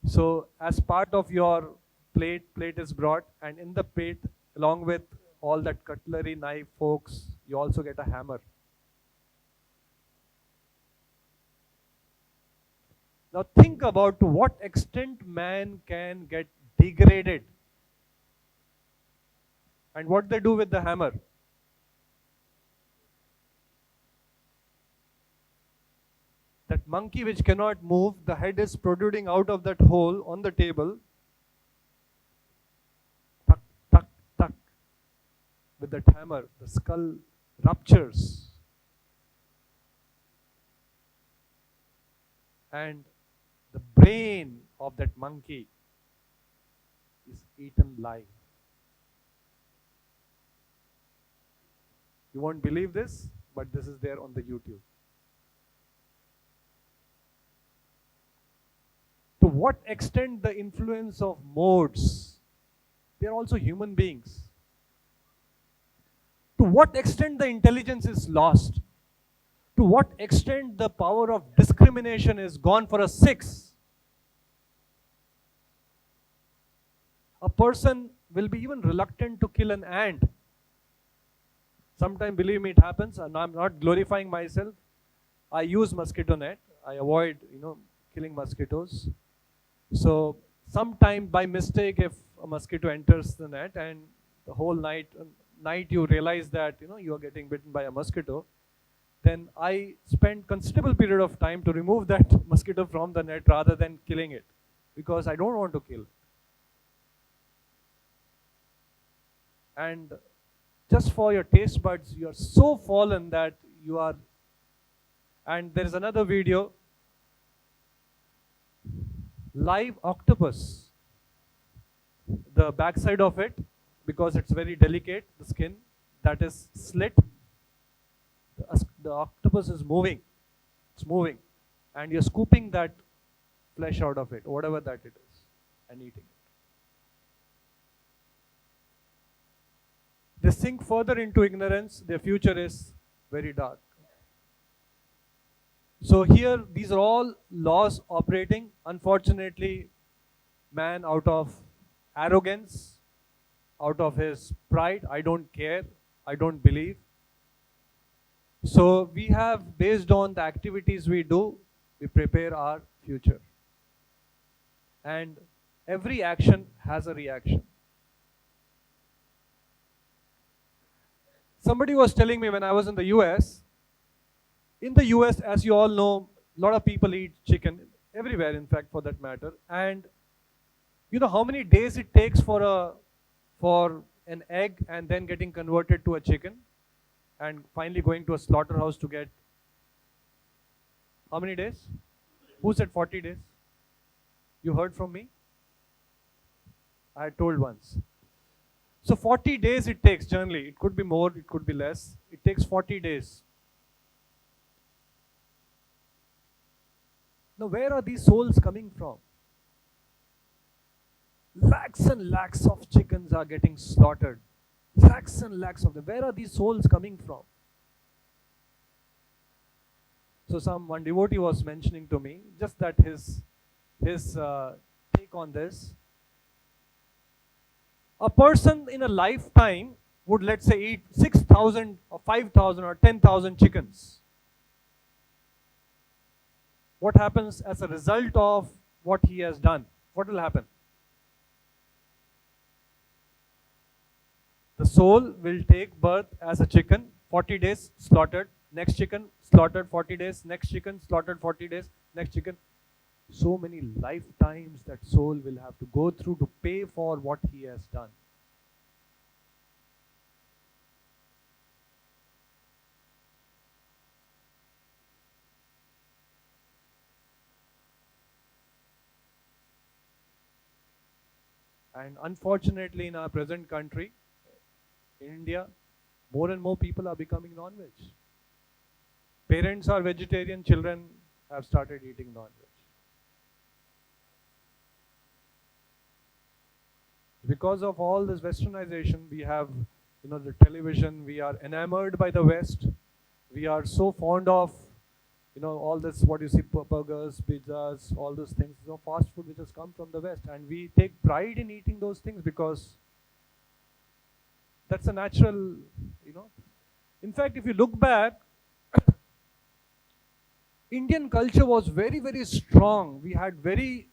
So as part of your plate is brought, and in the plate along with all that cutlery, knife, forks, you also get a hammer. Now think about to what extent man can get degraded. And what they do with the hammer? That monkey which cannot move, the head is protruding out of that hole on the table. Tuck, tuck, tuck. With that hammer, the skull ruptures. And the brain of that monkey is eaten live. You won't believe this, but this is there on the YouTube. To what extent the influence of modes, they are also human beings. To what extent the intelligence is lost. To what extent the power of discrimination is gone for a 6. A person will be even reluctant to kill an ant. Sometimes, believe me, it happens, and I'm not glorifying myself. I use mosquito net. I avoid, killing mosquitoes. So sometime by mistake, if a mosquito enters the net and the whole night you realize that you are getting bitten by a mosquito, then I spend considerable period of time to remove that mosquito from the net rather than killing it, because I don't want to kill. And just for your taste buds, you are so fallen that you are. And there is another video, live octopus. The backside of it, because it's very delicate, the skin that is slit, the octopus is moving. It's moving, and you're scooping that flesh out of it, whatever that it is, and eating it. They sink further into ignorance. Their future is very dark. So here, these are all laws operating. Unfortunately, man, out of arrogance, out of his pride, I don't care, I don't believe. So we have, based on the activities we do, we prepare our future. And every action has a reaction. Somebody was telling me when I was in the US, as you all know, a lot of people eat chicken, everywhere in fact for that matter. And you know how many days it takes for an egg and then getting converted to a chicken and finally going to a slaughterhouse to get, how many days? Who said 40 days? You heard from me? I had told once. So 40 days it takes generally. It could be more, it could be less. It takes 40 days. Now where are these souls coming from? Lakhs and lakhs of chickens are getting slaughtered. Lakhs and lakhs of them. Where are these souls coming from? So one devotee was mentioning to me just that his take on this. A person in a lifetime would, let's say, eat 6,000 or 5,000 or 10,000 chickens. What happens as a result of what he has done? What will happen? The soul will take birth as a chicken, 40 days slaughtered, next chicken slaughtered 40 days, next chicken slaughtered 40 days, next chicken. So many lifetimes that soul will have to go through to pay for what he has done. And unfortunately, in our present country, in India, more and more people are becoming non-veg. Parents are vegetarian, children have started eating non-veg. Because of all this westernization, we have, the television, we are enamored by the West. We are so fond of, all this, what you see, burgers, pizzas, all those things, fast food which has come from the West. And we take pride in eating those things because that's a natural, In fact, if you look back, Indian culture was very, very strong. We had very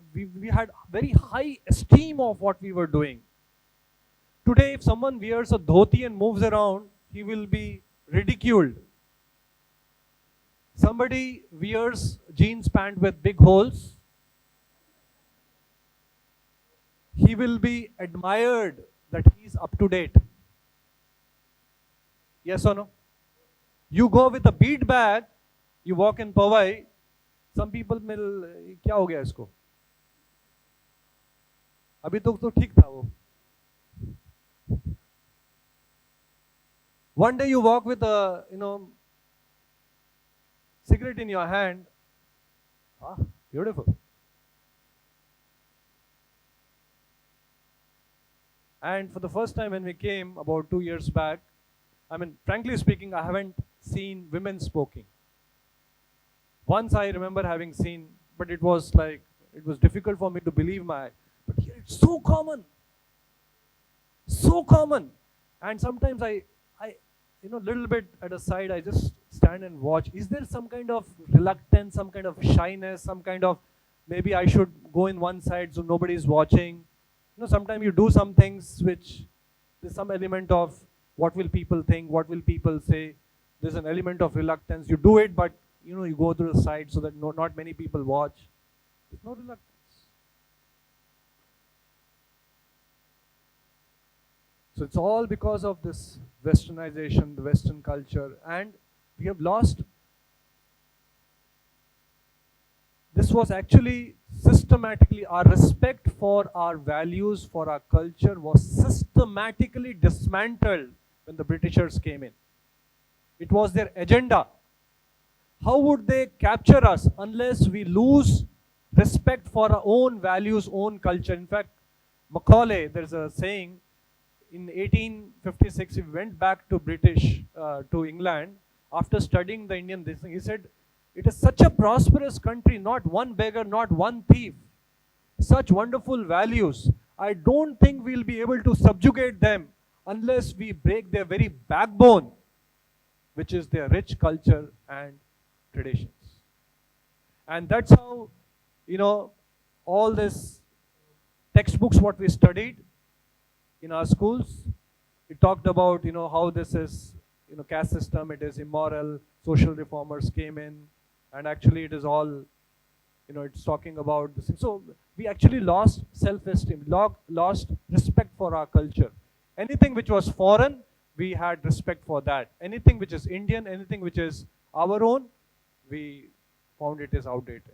high esteem of what we were doing. Today, if someone wears a dhoti and moves around, he will be ridiculed. Somebody wears jeans pant with big holes, he will be admired that he is up to date. Yes or no? You go with a bead bag, you walk in Powai, some people will, क्या हो गया इसको? अभी तो ठीक था वो. One day you walk with a, cigarette in your hand. Ah, beautiful. And for the first time when we came about 2 years back, frankly speaking, I haven't seen women smoking. Once I remember having seen, but it was difficult for me to believe my eyes. But here it's so common. So common. And sometimes I little bit at a side, I just stand and watch. Is there some kind of reluctance, some kind of shyness, some kind of, maybe I should go in one side so nobody is watching. Sometimes you do some things which there's some element of what will people think, what will people say. There's an element of reluctance. You do it, but you go to the side so that not many people watch. There's no reluctance. So it's all because of this westernization, the Western culture, and we have lost. This was actually systematically, our respect for our values, for our culture was systematically dismantled when the Britishers came in. It was their agenda. How would they capture us unless we lose respect for our own values, own culture? In fact, Macaulay, there's a saying, in 1856, he went back to to England after studying the Indian thing. He said, it is such a prosperous country, not one beggar, not one thief. Such wonderful values. I don't think we'll be able to subjugate them unless we break their very backbone, which is their rich culture and traditions. And that's how, all this textbooks, what we studied in our schools, it talked about, how this is, caste system, it is immoral, social reformers came in, and actually it is all, it's talking about this. So we actually lost self-esteem, lost respect for our culture. Anything which was foreign, we had respect for that. Anything which is Indian, anything which is our own, we found it is outdated.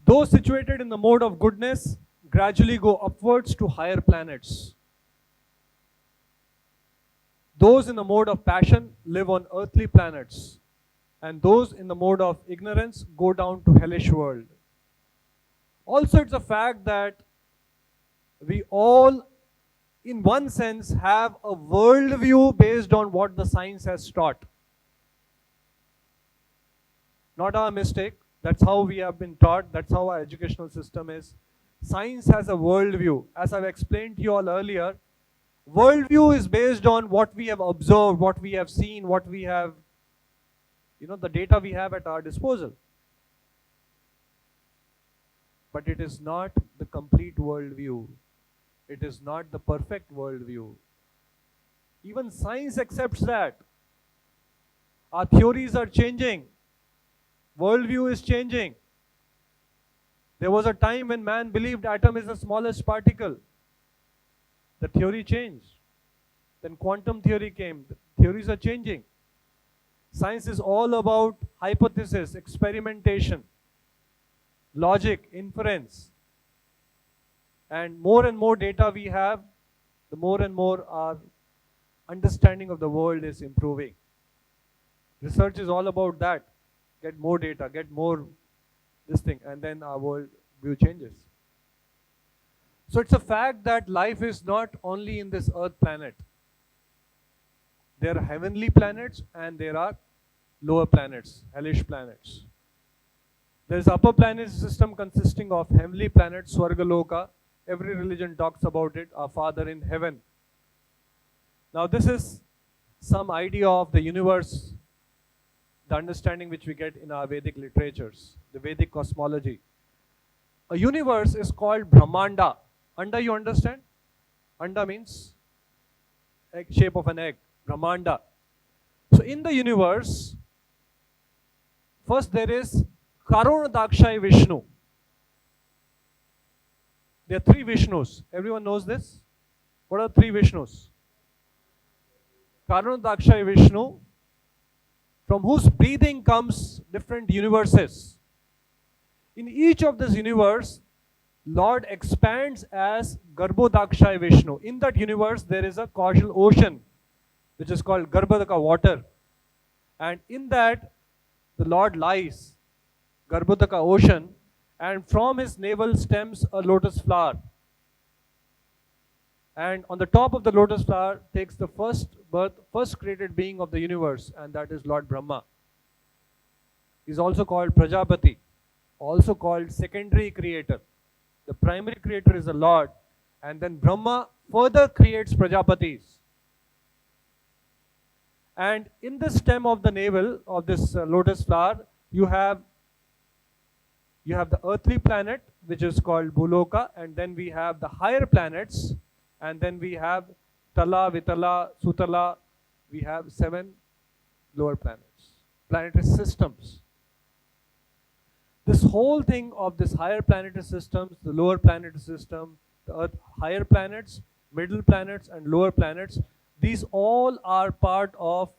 Those situated in the mode of goodness gradually go upwards to higher planets. Those in the mode of passion live on earthly planets. And those in the mode of ignorance go down to hellish world. Also, it's a fact that we all, in one sense, have a worldview based on what the science has taught. Not our mistake. That's how we have been taught. That's how our educational system is. Science has a worldview. As I've explained to you all earlier, worldview is based on what we have observed, what we have seen, what we have, the data we have at our disposal. But it is not the complete worldview. It is not the perfect worldview. Even science accepts that. Our theories are changing. Worldview is changing. There was a time when man believed atom is the smallest particle. The theory changed. Then quantum theory came. The theories are changing. Science is all about hypothesis, experimentation. logic, inference. And more data we have, the more and more our understanding of the world is improving. Research is all about that. Get more data, get more this thing, and then our world view changes. So it's a fact that life is not only in this earth planet. There are heavenly planets and there are lower planets, hellish planets. There is upper planet system consisting of heavenly planets, Swargaloka. Every religion talks about it, our Father in heaven. Now this is some idea of the universe, the understanding which we get in our Vedic literatures, the Vedic cosmology. A universe is called Brahmanda. Anda, you understand? Anda means egg, shape of an egg, Brahmanda. So in the universe, first there is Karuna Vishnu. There are three Vishnus. Everyone knows this? What are three Vishnus? Karuna Vishnu, from whose breathing comes different universes. In each of this universe, Lord expands as Garbhodakshay Vishnu. In that universe, there is a causal ocean, which is called Garbhodaka water. And in that, the Lord lies, Garbhodaka ocean, and from his navel stems a lotus flower. And on the top of the lotus flower takes the first birth, first created being of the universe, and that is Lord Brahma. He is also called Prajapati, also called secondary creator. The primary creator is the Lord, and then Brahma further creates Prajapatis. And in the stem of the navel of this lotus flower, you have the earthly planet, which is called Bhuloka, and then we have the higher planets, and then we have Tala, Vitala, Sutala. We have 7 lower planets, planetary systems. This whole thing of this higher planetary systems, the lower planetary system, the Earth, higher planets, middle planets, and lower planets, these all are part of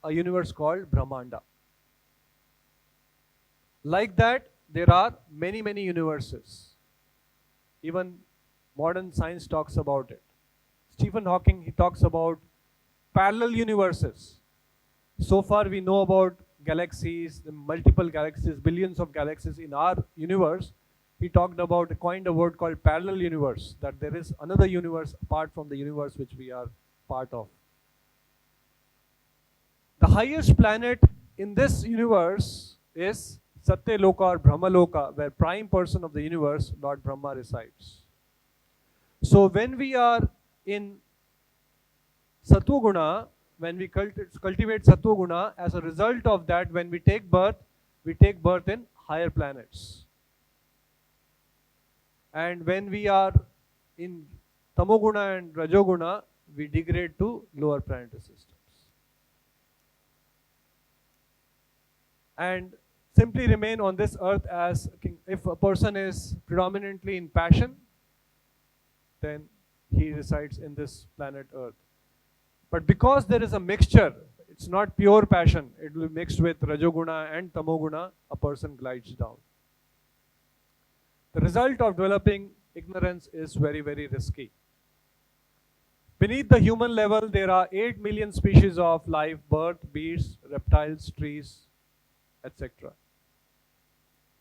a universe called Brahmanda. Like that, there are many, many universes. Even modern science talks about it. Stephen Hawking, he talks about parallel universes. So far we know about galaxies, the multiple galaxies, billions of galaxies in our universe. He coined a word called parallel universe, that there is another universe apart from the universe which we are part of. The highest planet in this universe is Satyaloka or Brahmaloka, where prime person of the universe, Lord Brahma, resides. So when we are in Sattva Guna, when we cultivate Sattva Guna, as a result of that, when we take birth in higher planets. And when we are in Tamoguna and Rajoguna, we degrade to lower planetary systems. And simply remain on this earth as king. If a person is predominantly in passion, then he resides in this planet earth. But because there is a mixture, it's not pure passion, it will be mixed with Rajoguna and Tamoguna, a person glides down. The result of developing ignorance is very, very risky. Beneath the human level, there are 8 million species of life, birds, beasts, reptiles, trees, etc.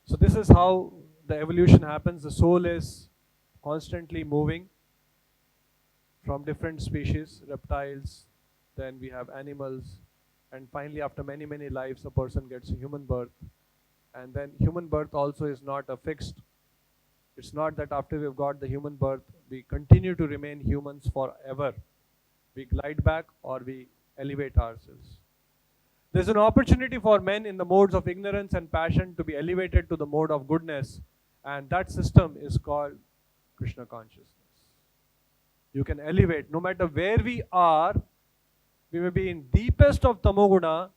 So this is how the evolution happens. The soul is constantly moving from different species, reptiles, then we have animals, and finally after many, many lives, a person gets a human birth. And then human birth also is not a fixed. It's not that after we've got the human birth, we continue to remain humans forever. We glide back or we elevate ourselves. There's an opportunity for men in the modes of ignorance and passion to be elevated to the mode of goodness, and that system is called Krishna consciousness. You can elevate, no matter where we are, we may be in deepest of Tamoguna,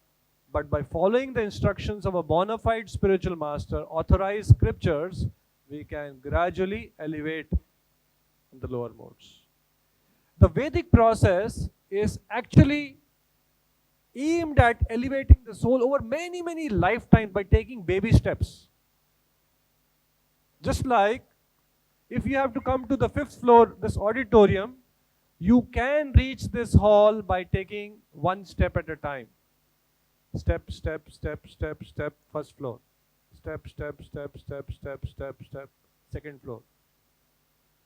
but by following the instructions of a bona fide spiritual master, authorized scriptures, we can gradually elevate in the lower modes. The Vedic process is actually aimed at elevating the soul over many, many lifetimes by taking baby steps. Just like if you have to come to the 5th floor, this auditorium, you can reach this hall by taking one step at a time. Step, step, step, step, step, first floor. Step, step, step, step, step, step, step, second floor.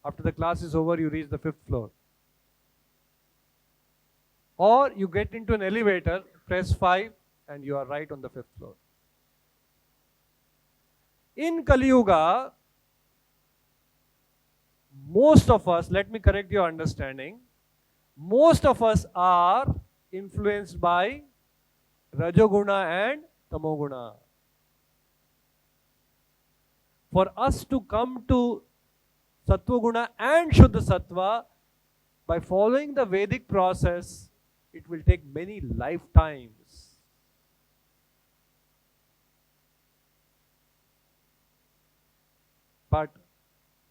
After the class is over, you reach the 5th floor. Or you get into an elevator, press 5, and you are right on the 5th floor. In Kali Yuga, most of us, let me correct your understanding, most of us are influenced by Rajoguna and Tamoguna. For us to come to Sattvaguna and Shuddha Sattva, by following the Vedic process, it will take many lifetimes. But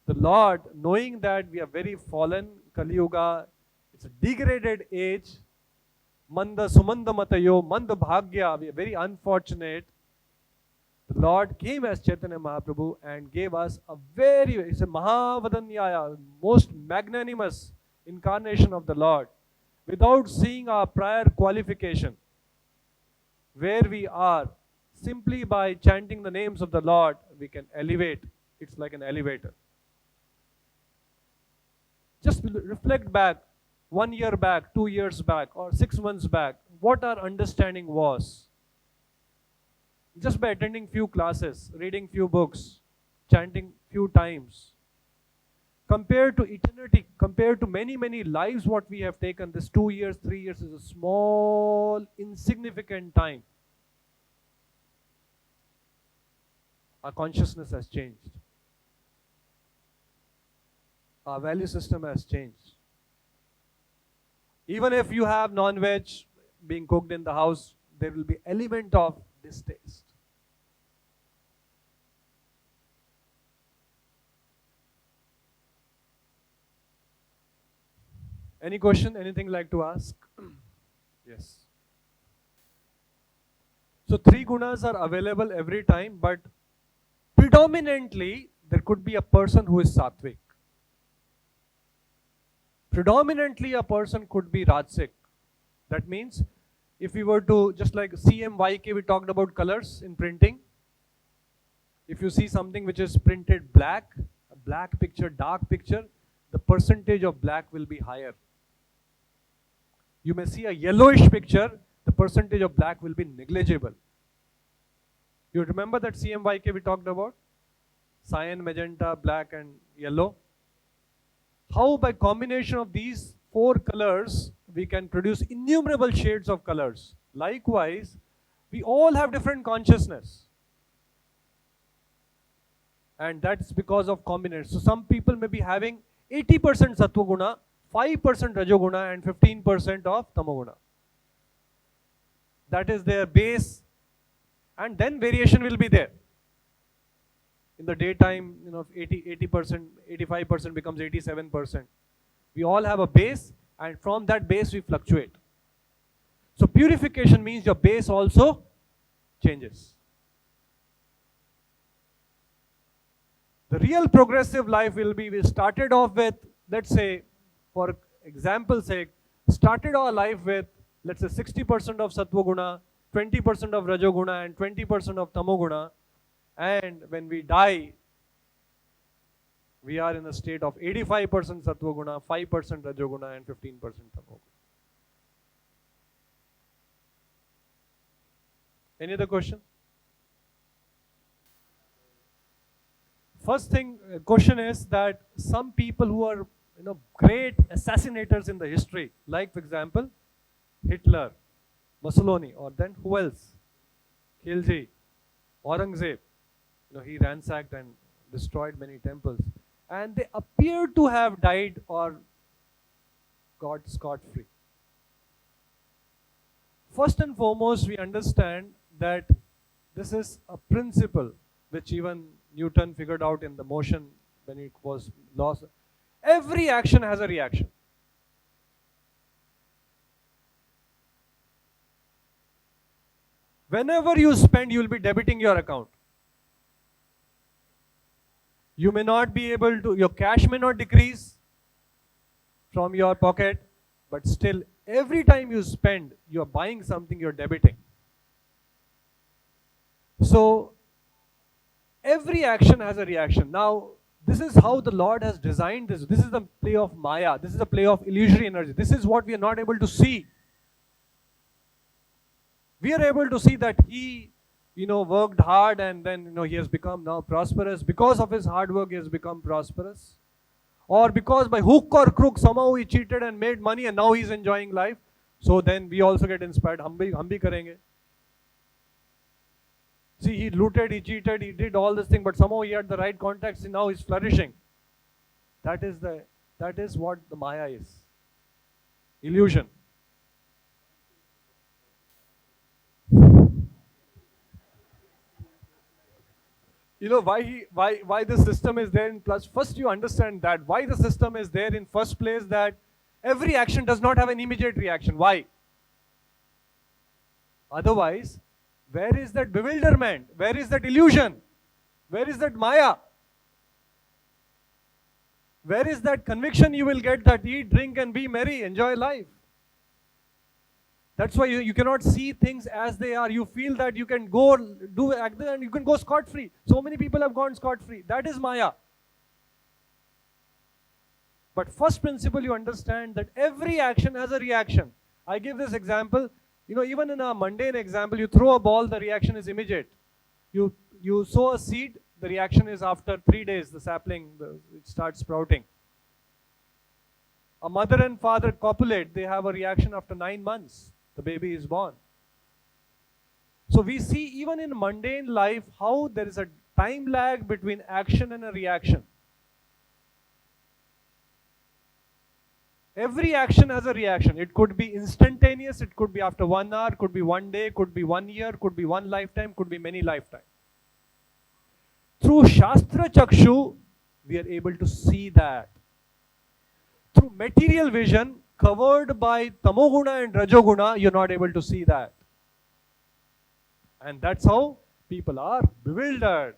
the Lord, knowing that we are very fallen, Kali Yuga, it's a degraded age, Manda Sumanda Matayo, Manda Bhagya, we are very unfortunate. The Lord came as Chaitanya Mahaprabhu and gave us it's a Mahavadanyaya, most magnanimous incarnation of the Lord, without seeing our prior qualification, where we are, simply by chanting the names of the Lord, we can elevate. It's like an elevator. Just reflect back, 1 year back, 2 years back, or 6 months back, what our understanding was. Just by attending few classes, reading few books, chanting few times. Compared to eternity, compared to many, many lives what we have taken, this 2 years, 3 years is a small, insignificant time. Our consciousness has changed. Our value system has changed. Even if you have non-veg being cooked in the house, there will be element of distaste. Any question? Anything like to ask? Yes. So 3 gunas are available every time, but predominantly there could be a person who is sattvic. Predominantly a person could be rajasic. That means if we were to, just like CMYK, we talked about colors in printing. If you see something which is printed black, a black picture, dark picture, the percentage of black will be higher. You may see a yellowish picture, the percentage of black will be negligible. You remember that CMYK we talked about? Cyan, magenta, black and yellow. How by combination of these 4 colors, we can produce innumerable shades of colors. Likewise, we all have different consciousness. And that's because of combination. So some people may be having 80% Sattvaguna, 5% Rajoguna and 15% of Tamoguna. That is their base, and then variation will be there. In the daytime, 80%, 85% becomes 87%. We all have a base, and from that base we fluctuate. So purification means your base also changes. The real progressive life will be, we started off with, let's say, for example's sake, started our life with, let's say, 60% of Sattvaguna, 20% of Rajoguna and 20% of Tamoguna. And when we die, we are in a state of 85% Sattvaguna, 5% Rajoguna and 15% Tamoguna. Any other question? First thing, question is that some people who are great assassinators in the history, like for example, Hitler, Mussolini, or then who else? Khilji, Aurangzeb. He ransacked and destroyed many temples. And they appear to have died or got scot-free. First and foremost, we understand that this is a principle which even Newton figured out in the motion when it was lost. Every action has a reaction. Whenever you spend, you will be debiting your account. You may not be able to, your cash may not decrease from your pocket, but still every time you spend, you're buying something, you're debiting. So every action has a reaction. Now, this is how the Lord has designed this. This is the play of Maya. This is the play of illusory energy. This is what we are not able to see. We are able to see that he, worked hard and then, he has become now prosperous. Because of his hard work, he has become prosperous. Or because by hook or crook, somehow he cheated and made money and now he's enjoying life. So then we also get inspired. Hum bhi karenge. See, he looted, he cheated, he did all this thing, but somehow he had the right contacts and now he's flourishing. That is what the Maya is. Illusion. Why the system is there in plus. First you understand that why the system is there in first place, that every action does not have an immediate reaction. Why? Otherwise, where is that bewilderment? Where is that illusion? Where is that Maya? Where is that conviction you will get that eat, drink and be merry, enjoy life? That's why you cannot see things as they are. You feel that you can go do act and you can go scot-free. So many people have gone scot-free. That is Maya. But first principle, you understand that every action has a reaction. I give this example. Even in a mundane example, you throw a ball, the reaction is immediate. You sow a seed, the reaction is after 3 days, the sapling, it starts sprouting. A mother and father copulate, they have a reaction after 9 months. The baby is born. So we see even in mundane life how there is a time lag between action and a reaction. Every action has a reaction. It could be instantaneous, it could be after 1 hour, could be 1 day, could be 1 year, could be 1 lifetime, could be many lifetimes. Through Shastra Chakshu, we are able to see that. Through material vision, covered by tamoguna and rajoguna, you're not able to see that. And that's how people are bewildered.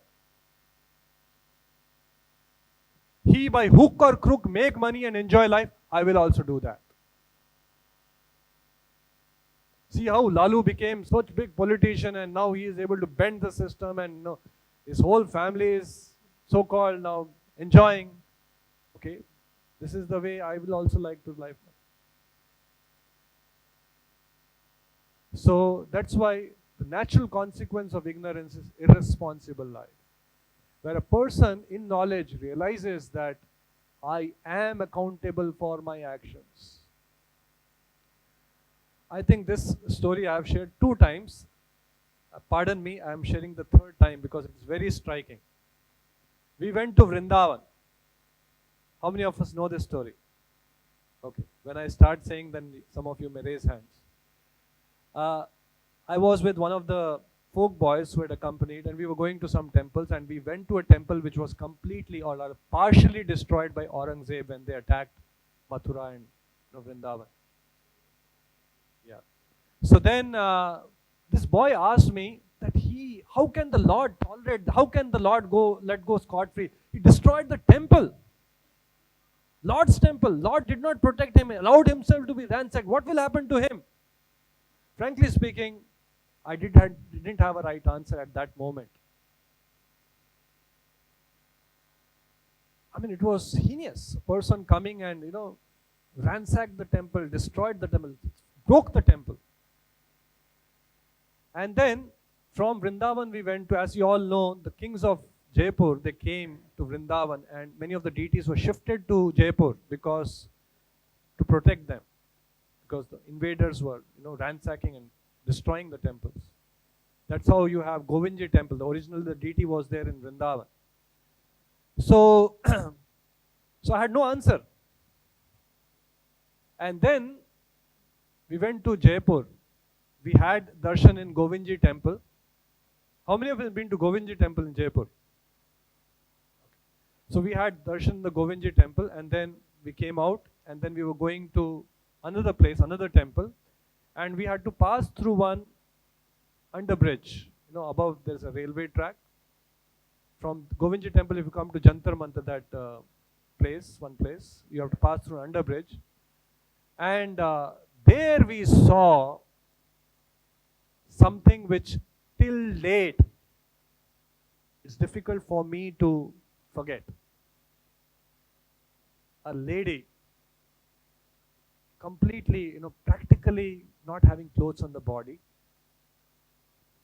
He by hook or crook make money and enjoy life, I will also do that. See how Lalu became such big politician and now he is able to bend the system and his whole family is so-called now enjoying. Okay, this is the way I will also like to live. So that's why the natural consequence of ignorance is irresponsible life. Where a person in knowledge realizes that I am accountable for my actions. I think this story I have shared 2 times. Pardon me, I am sharing the 3rd time because it's very striking. We went to Vrindavan. How many of us know this story? Okay, when I start saying, then some of you may raise hands. I was with one of the folk boys who had accompanied, and we were going to some temples, and we went to a temple which was completely or partially destroyed by Aurangzeb when they attacked Mathura and Vrindavan. Yeah. So then this boy asked me that how can the Lord tolerate, how can the Lord let go scot-free? He destroyed the temple. Lord's temple. Lord did not protect him, allowed himself to be ransacked. What will happen to him? Frankly speaking, I didn't have a right answer at that moment. I mean, it was heinous. A person coming and, ransacked the temple, destroyed the temple, broke the temple. And then from Vrindavan we went to, as you all know, the kings of Jaipur, they came to Vrindavan and many of the deities were shifted to Jaipur to protect them. Because the invaders were, ransacking and destroying the temples. That's how you have Govindji temple. The deity was there in Vrindavan. So, so I had no answer. And then we went to Jaipur. We had darshan in Govindji temple. How many of you have been to Govindji temple in Jaipur? So we had darshan in the Govindji temple, and then we came out, and then we were going to another place, another temple, and we had to pass through one underbridge. Above there's a railway track. From Govindji temple, if you come to Jantar Mantar, that one place, you have to pass through an under bridge. And there we saw something which till date it's difficult for me to forget. A lady completely, practically not having clothes on the body,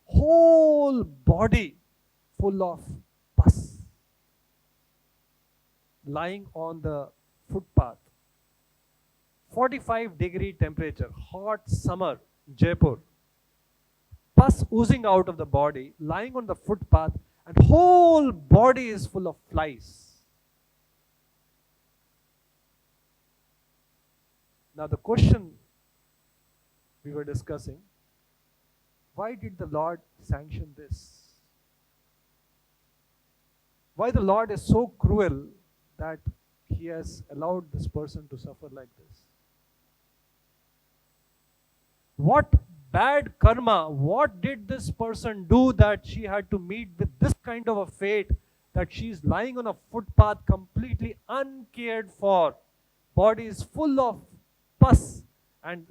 whole body full of pus, lying on the footpath. 45-degree temperature, hot summer, Jaipur. Pus oozing out of the body, lying on the footpath, and whole body is full of flies. Now the question we were discussing, why did the Lord sanction this? Why the Lord is so cruel that He has allowed this person to suffer like this? What bad karma, what did this person do that she had to meet with this kind of a fate, that she's lying on a footpath completely uncared for, body is full of pus and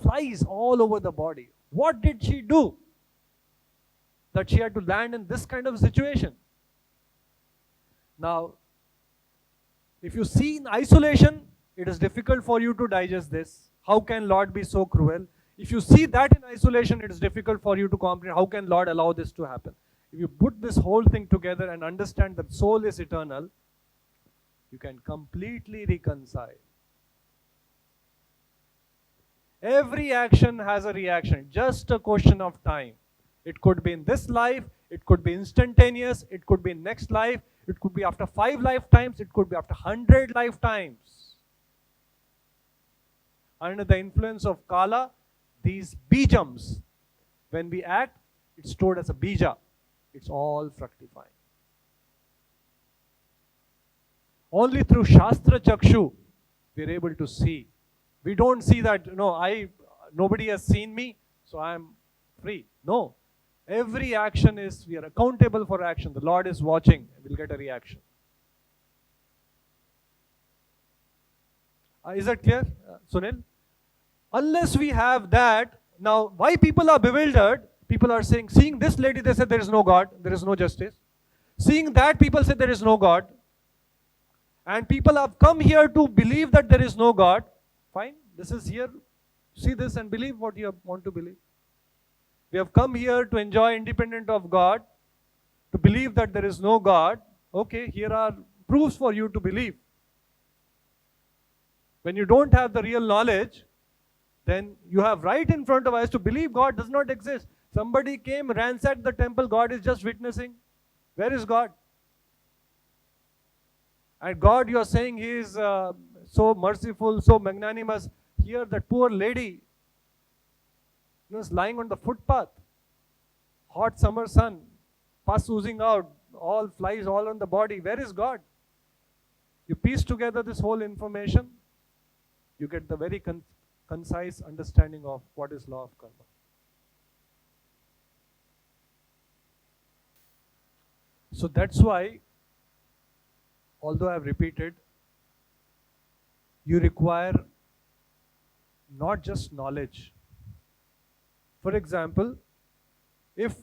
flies all over the body? What did she do that she had to land in this kind of situation? Now, if you see in isolation, it is difficult for you to digest this. How can Lord be so cruel? If you see that in isolation, it is difficult for you to comprehend how can Lord allow this to happen. If you put this whole thing together and understand that soul is eternal, you can completely reconcile. Every action has a reaction, just a question of time. It could be in this life, it could be instantaneous, it could be in next life, it could be after 5 lifetimes, it could be after 100 lifetimes. Under the influence of Kala, these bijams, when we act, it's stored as a bija. It's all fructifying. Only through Shastra Chakshu, we are able to see. We don't see that, nobody has seen me, so I am free. No. Every action is, we are accountable for action. The Lord is watching, we'll get a reaction. Is that clear, Sunil? Unless we have that, now why people are bewildered, people are saying, seeing this lady, they said there is no God, there is no justice. Seeing that, people say there is no God. And people have come here to believe that there is no God. Fine, this is here. See this and believe what you want to believe. We have come here to enjoy independent of God, to believe that there is no God. Okay, here are proofs for you to believe. When you don't have the real knowledge, then you have right in front of us to believe God does not exist. Somebody came, ransacked the temple, God is just witnessing. Where is God? And God, you are saying He is so merciful, so magnanimous. Here, that poor lady was lying on the footpath. Hot summer sun, pus oozing out, all flies all on the body. Where is God? You piece together this whole information, you get the very concise understanding of what is law of karma. So that's why, although I have repeated, you require not just knowledge. For example, if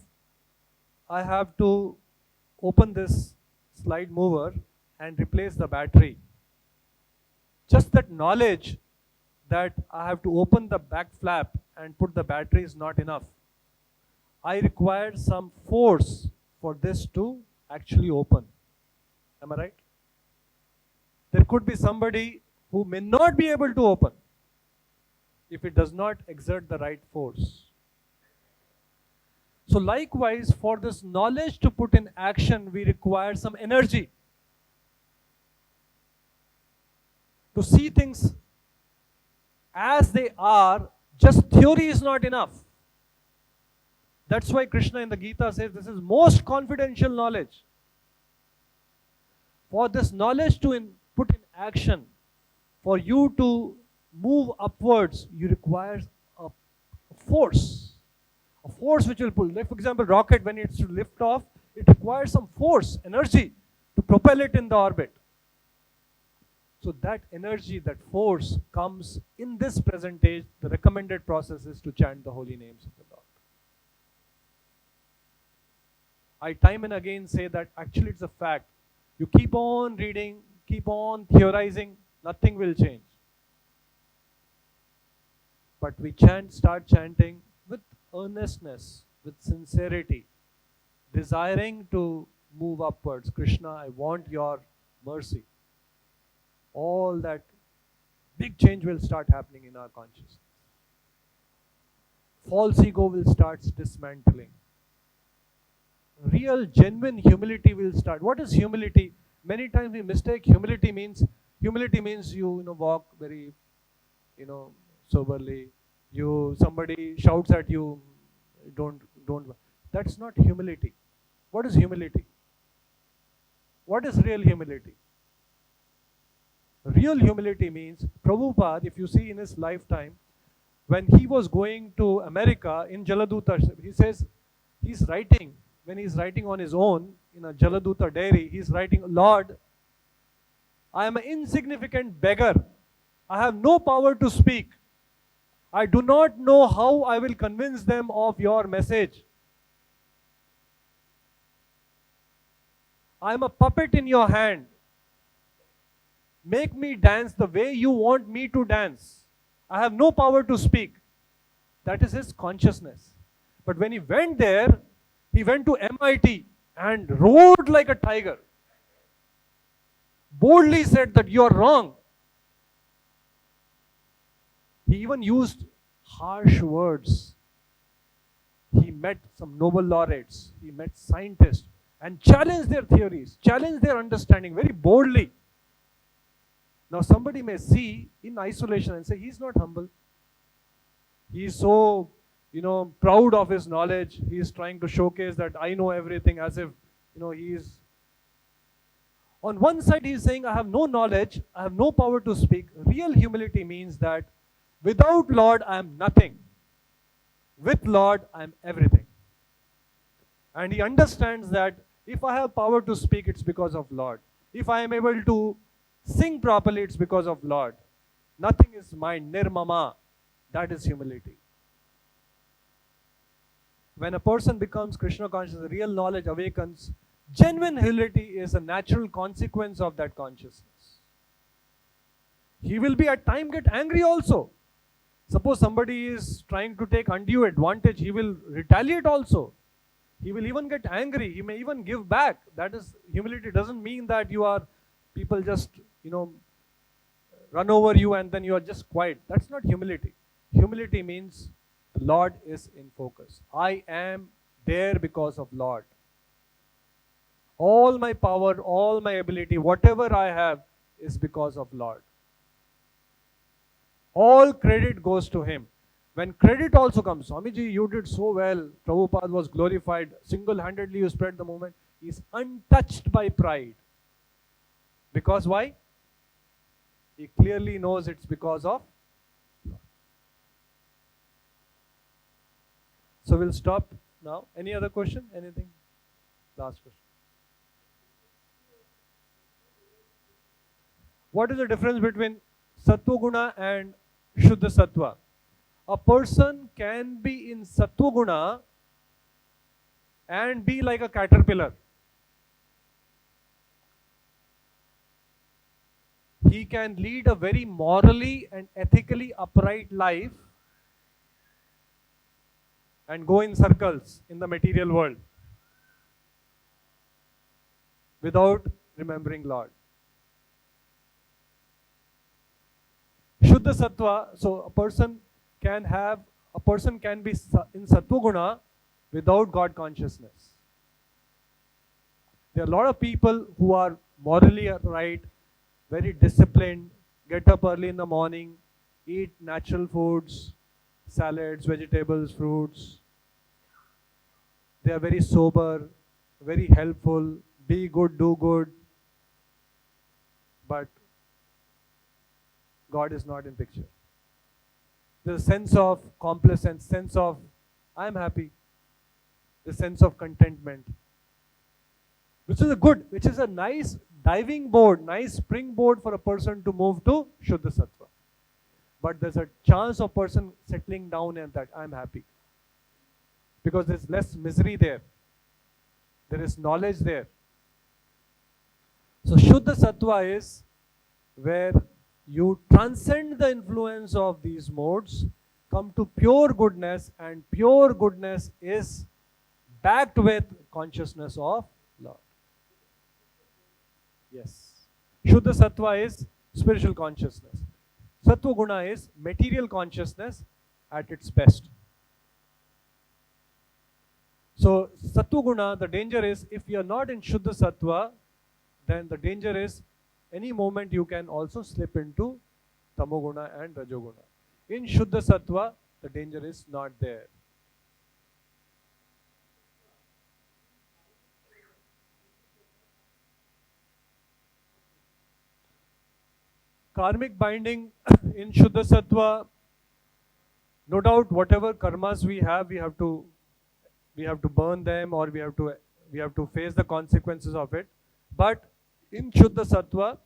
I have to open this slide mover and replace the battery, just that knowledge that I have to open the back flap and put the battery is not enough. I require some force for this to actually open. Am I right? There could be somebody who may not be able to open if it does not exert the right force. So likewise, for this knowledge to put in action, we require some energy. To see things as they are, just theory is not enough. That's why Krishna in the Gita says this is most confidential knowledge. For this knowledge to put in action, for you to move upwards, you require a force. A force which will pull. Like for example, rocket, when it's to lift off, it requires some force, energy to propel it in the orbit. So that energy, that force comes in this present age. The recommended process is to chant the holy names of the Lord. I time and again say that actually it's a fact. You keep on reading, keep on theorizing, nothing will change. But we start chanting with earnestness, with sincerity, desiring to move upwards. Krishna, I want your mercy. All that big change will start happening in our consciousness. False ego will start dismantling. Real, genuine humility will start. What is humility? Many times we mistake humility means you walk very, soberly. Somebody shouts at you, don't. That's not humility. What is humility? What is real humility? Real humility means, Prabhupada, if you see in his lifetime, when he was going to America in Jaladuta, he says, when he's writing on his own in a Jaladuta diary, he's writing, Lord, I am an insignificant beggar. I have no power to speak. I do not know how I will convince them of your message. I am a puppet in your hand. Make me dance the way you want me to dance. I have no power to speak. That is his consciousness. But when he went there, he went to MIT and roared like a tiger. Boldly said that you are wrong. He even used harsh words. He met some Nobel laureates. He met scientists and challenged their theories, challenged their understanding very boldly. Now somebody may see in isolation and say, he's not humble. He's so, proud of his knowledge. He's trying to showcase that I know everything, as if, he's... On one side he's saying, I have no knowledge, I have no power to speak. Real humility means that without Lord I am nothing. With Lord I am everything. And he understands that if I have power to speak, it's because of Lord. If I am able to sing properly, it's because of Lord. Nothing is mine, nirmalam. That is humility. When a person becomes Krishna conscious, real knowledge awakens. Genuine humility is a natural consequence of that consciousness. He will be at time get angry also. Suppose somebody is trying to take undue advantage, he will retaliate also. He will even get angry. He may even give back. That is, humility doesn't mean that people just, run over you and then you are just quiet. That's not humility. Humility means the Lord is in focus. I am there because of Lord. All my power, all my ability, whatever I have is because of Lord. All credit goes to Him. When credit also comes, Swamiji, you did so well. Prabhupada was glorified. Single-handedly you spread the movement. He is untouched by pride. Because why? He clearly knows it's because of Lord. So we'll stop now. Any other question? Anything? Last question. What is the difference between Sattva Guna and Shuddha Sattva? A person can be in Sattva Guna and be like a caterpillar. He can lead a very morally and ethically upright life and go in circles in the material world without remembering Lord. Shuddha Sattva, so a person can be in Sattva Guna without God consciousness. There are a lot of people who are morally upright, very disciplined, get up early in the morning, eat natural foods, salads, vegetables, fruits. They are very sober, very helpful, be good, do good. But God is not in picture. There's a sense of complacence, sense of I am happy, the sense of contentment. which is a nice diving board, nice springboard for a person to move to Shuddha Sattva. But there's a chance of person settling down and that I'm happy. Because there's less misery there. There is knowledge there. So Shuddha Sattva is where you transcend the influence of these modes, come to pure goodness, and pure goodness is backed with consciousness of Lord. Yes. Shuddha Sattva is spiritual consciousness. Sattva Guna is material consciousness at its best. So Sattva Guna, the danger is if you are not in Shuddha Sattva, then the danger is any moment you can also slip into Tamoguna and Rajoguna. In Shuddha Sattva, the danger is not there. Karmic binding in Shuddha Sattva, no doubt whatever karmas we have to burn them, or we have to face the consequences of it. But in Shuddha Sattva,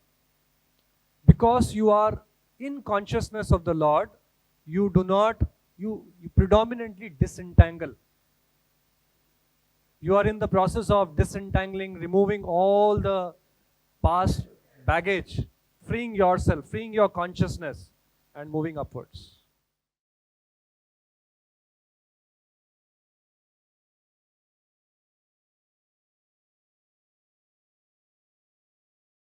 because you are in consciousness of the Lord, you predominantly disentangle. You are in the process of disentangling, removing all the past baggage, freeing yourself, freeing your consciousness, and moving upwards.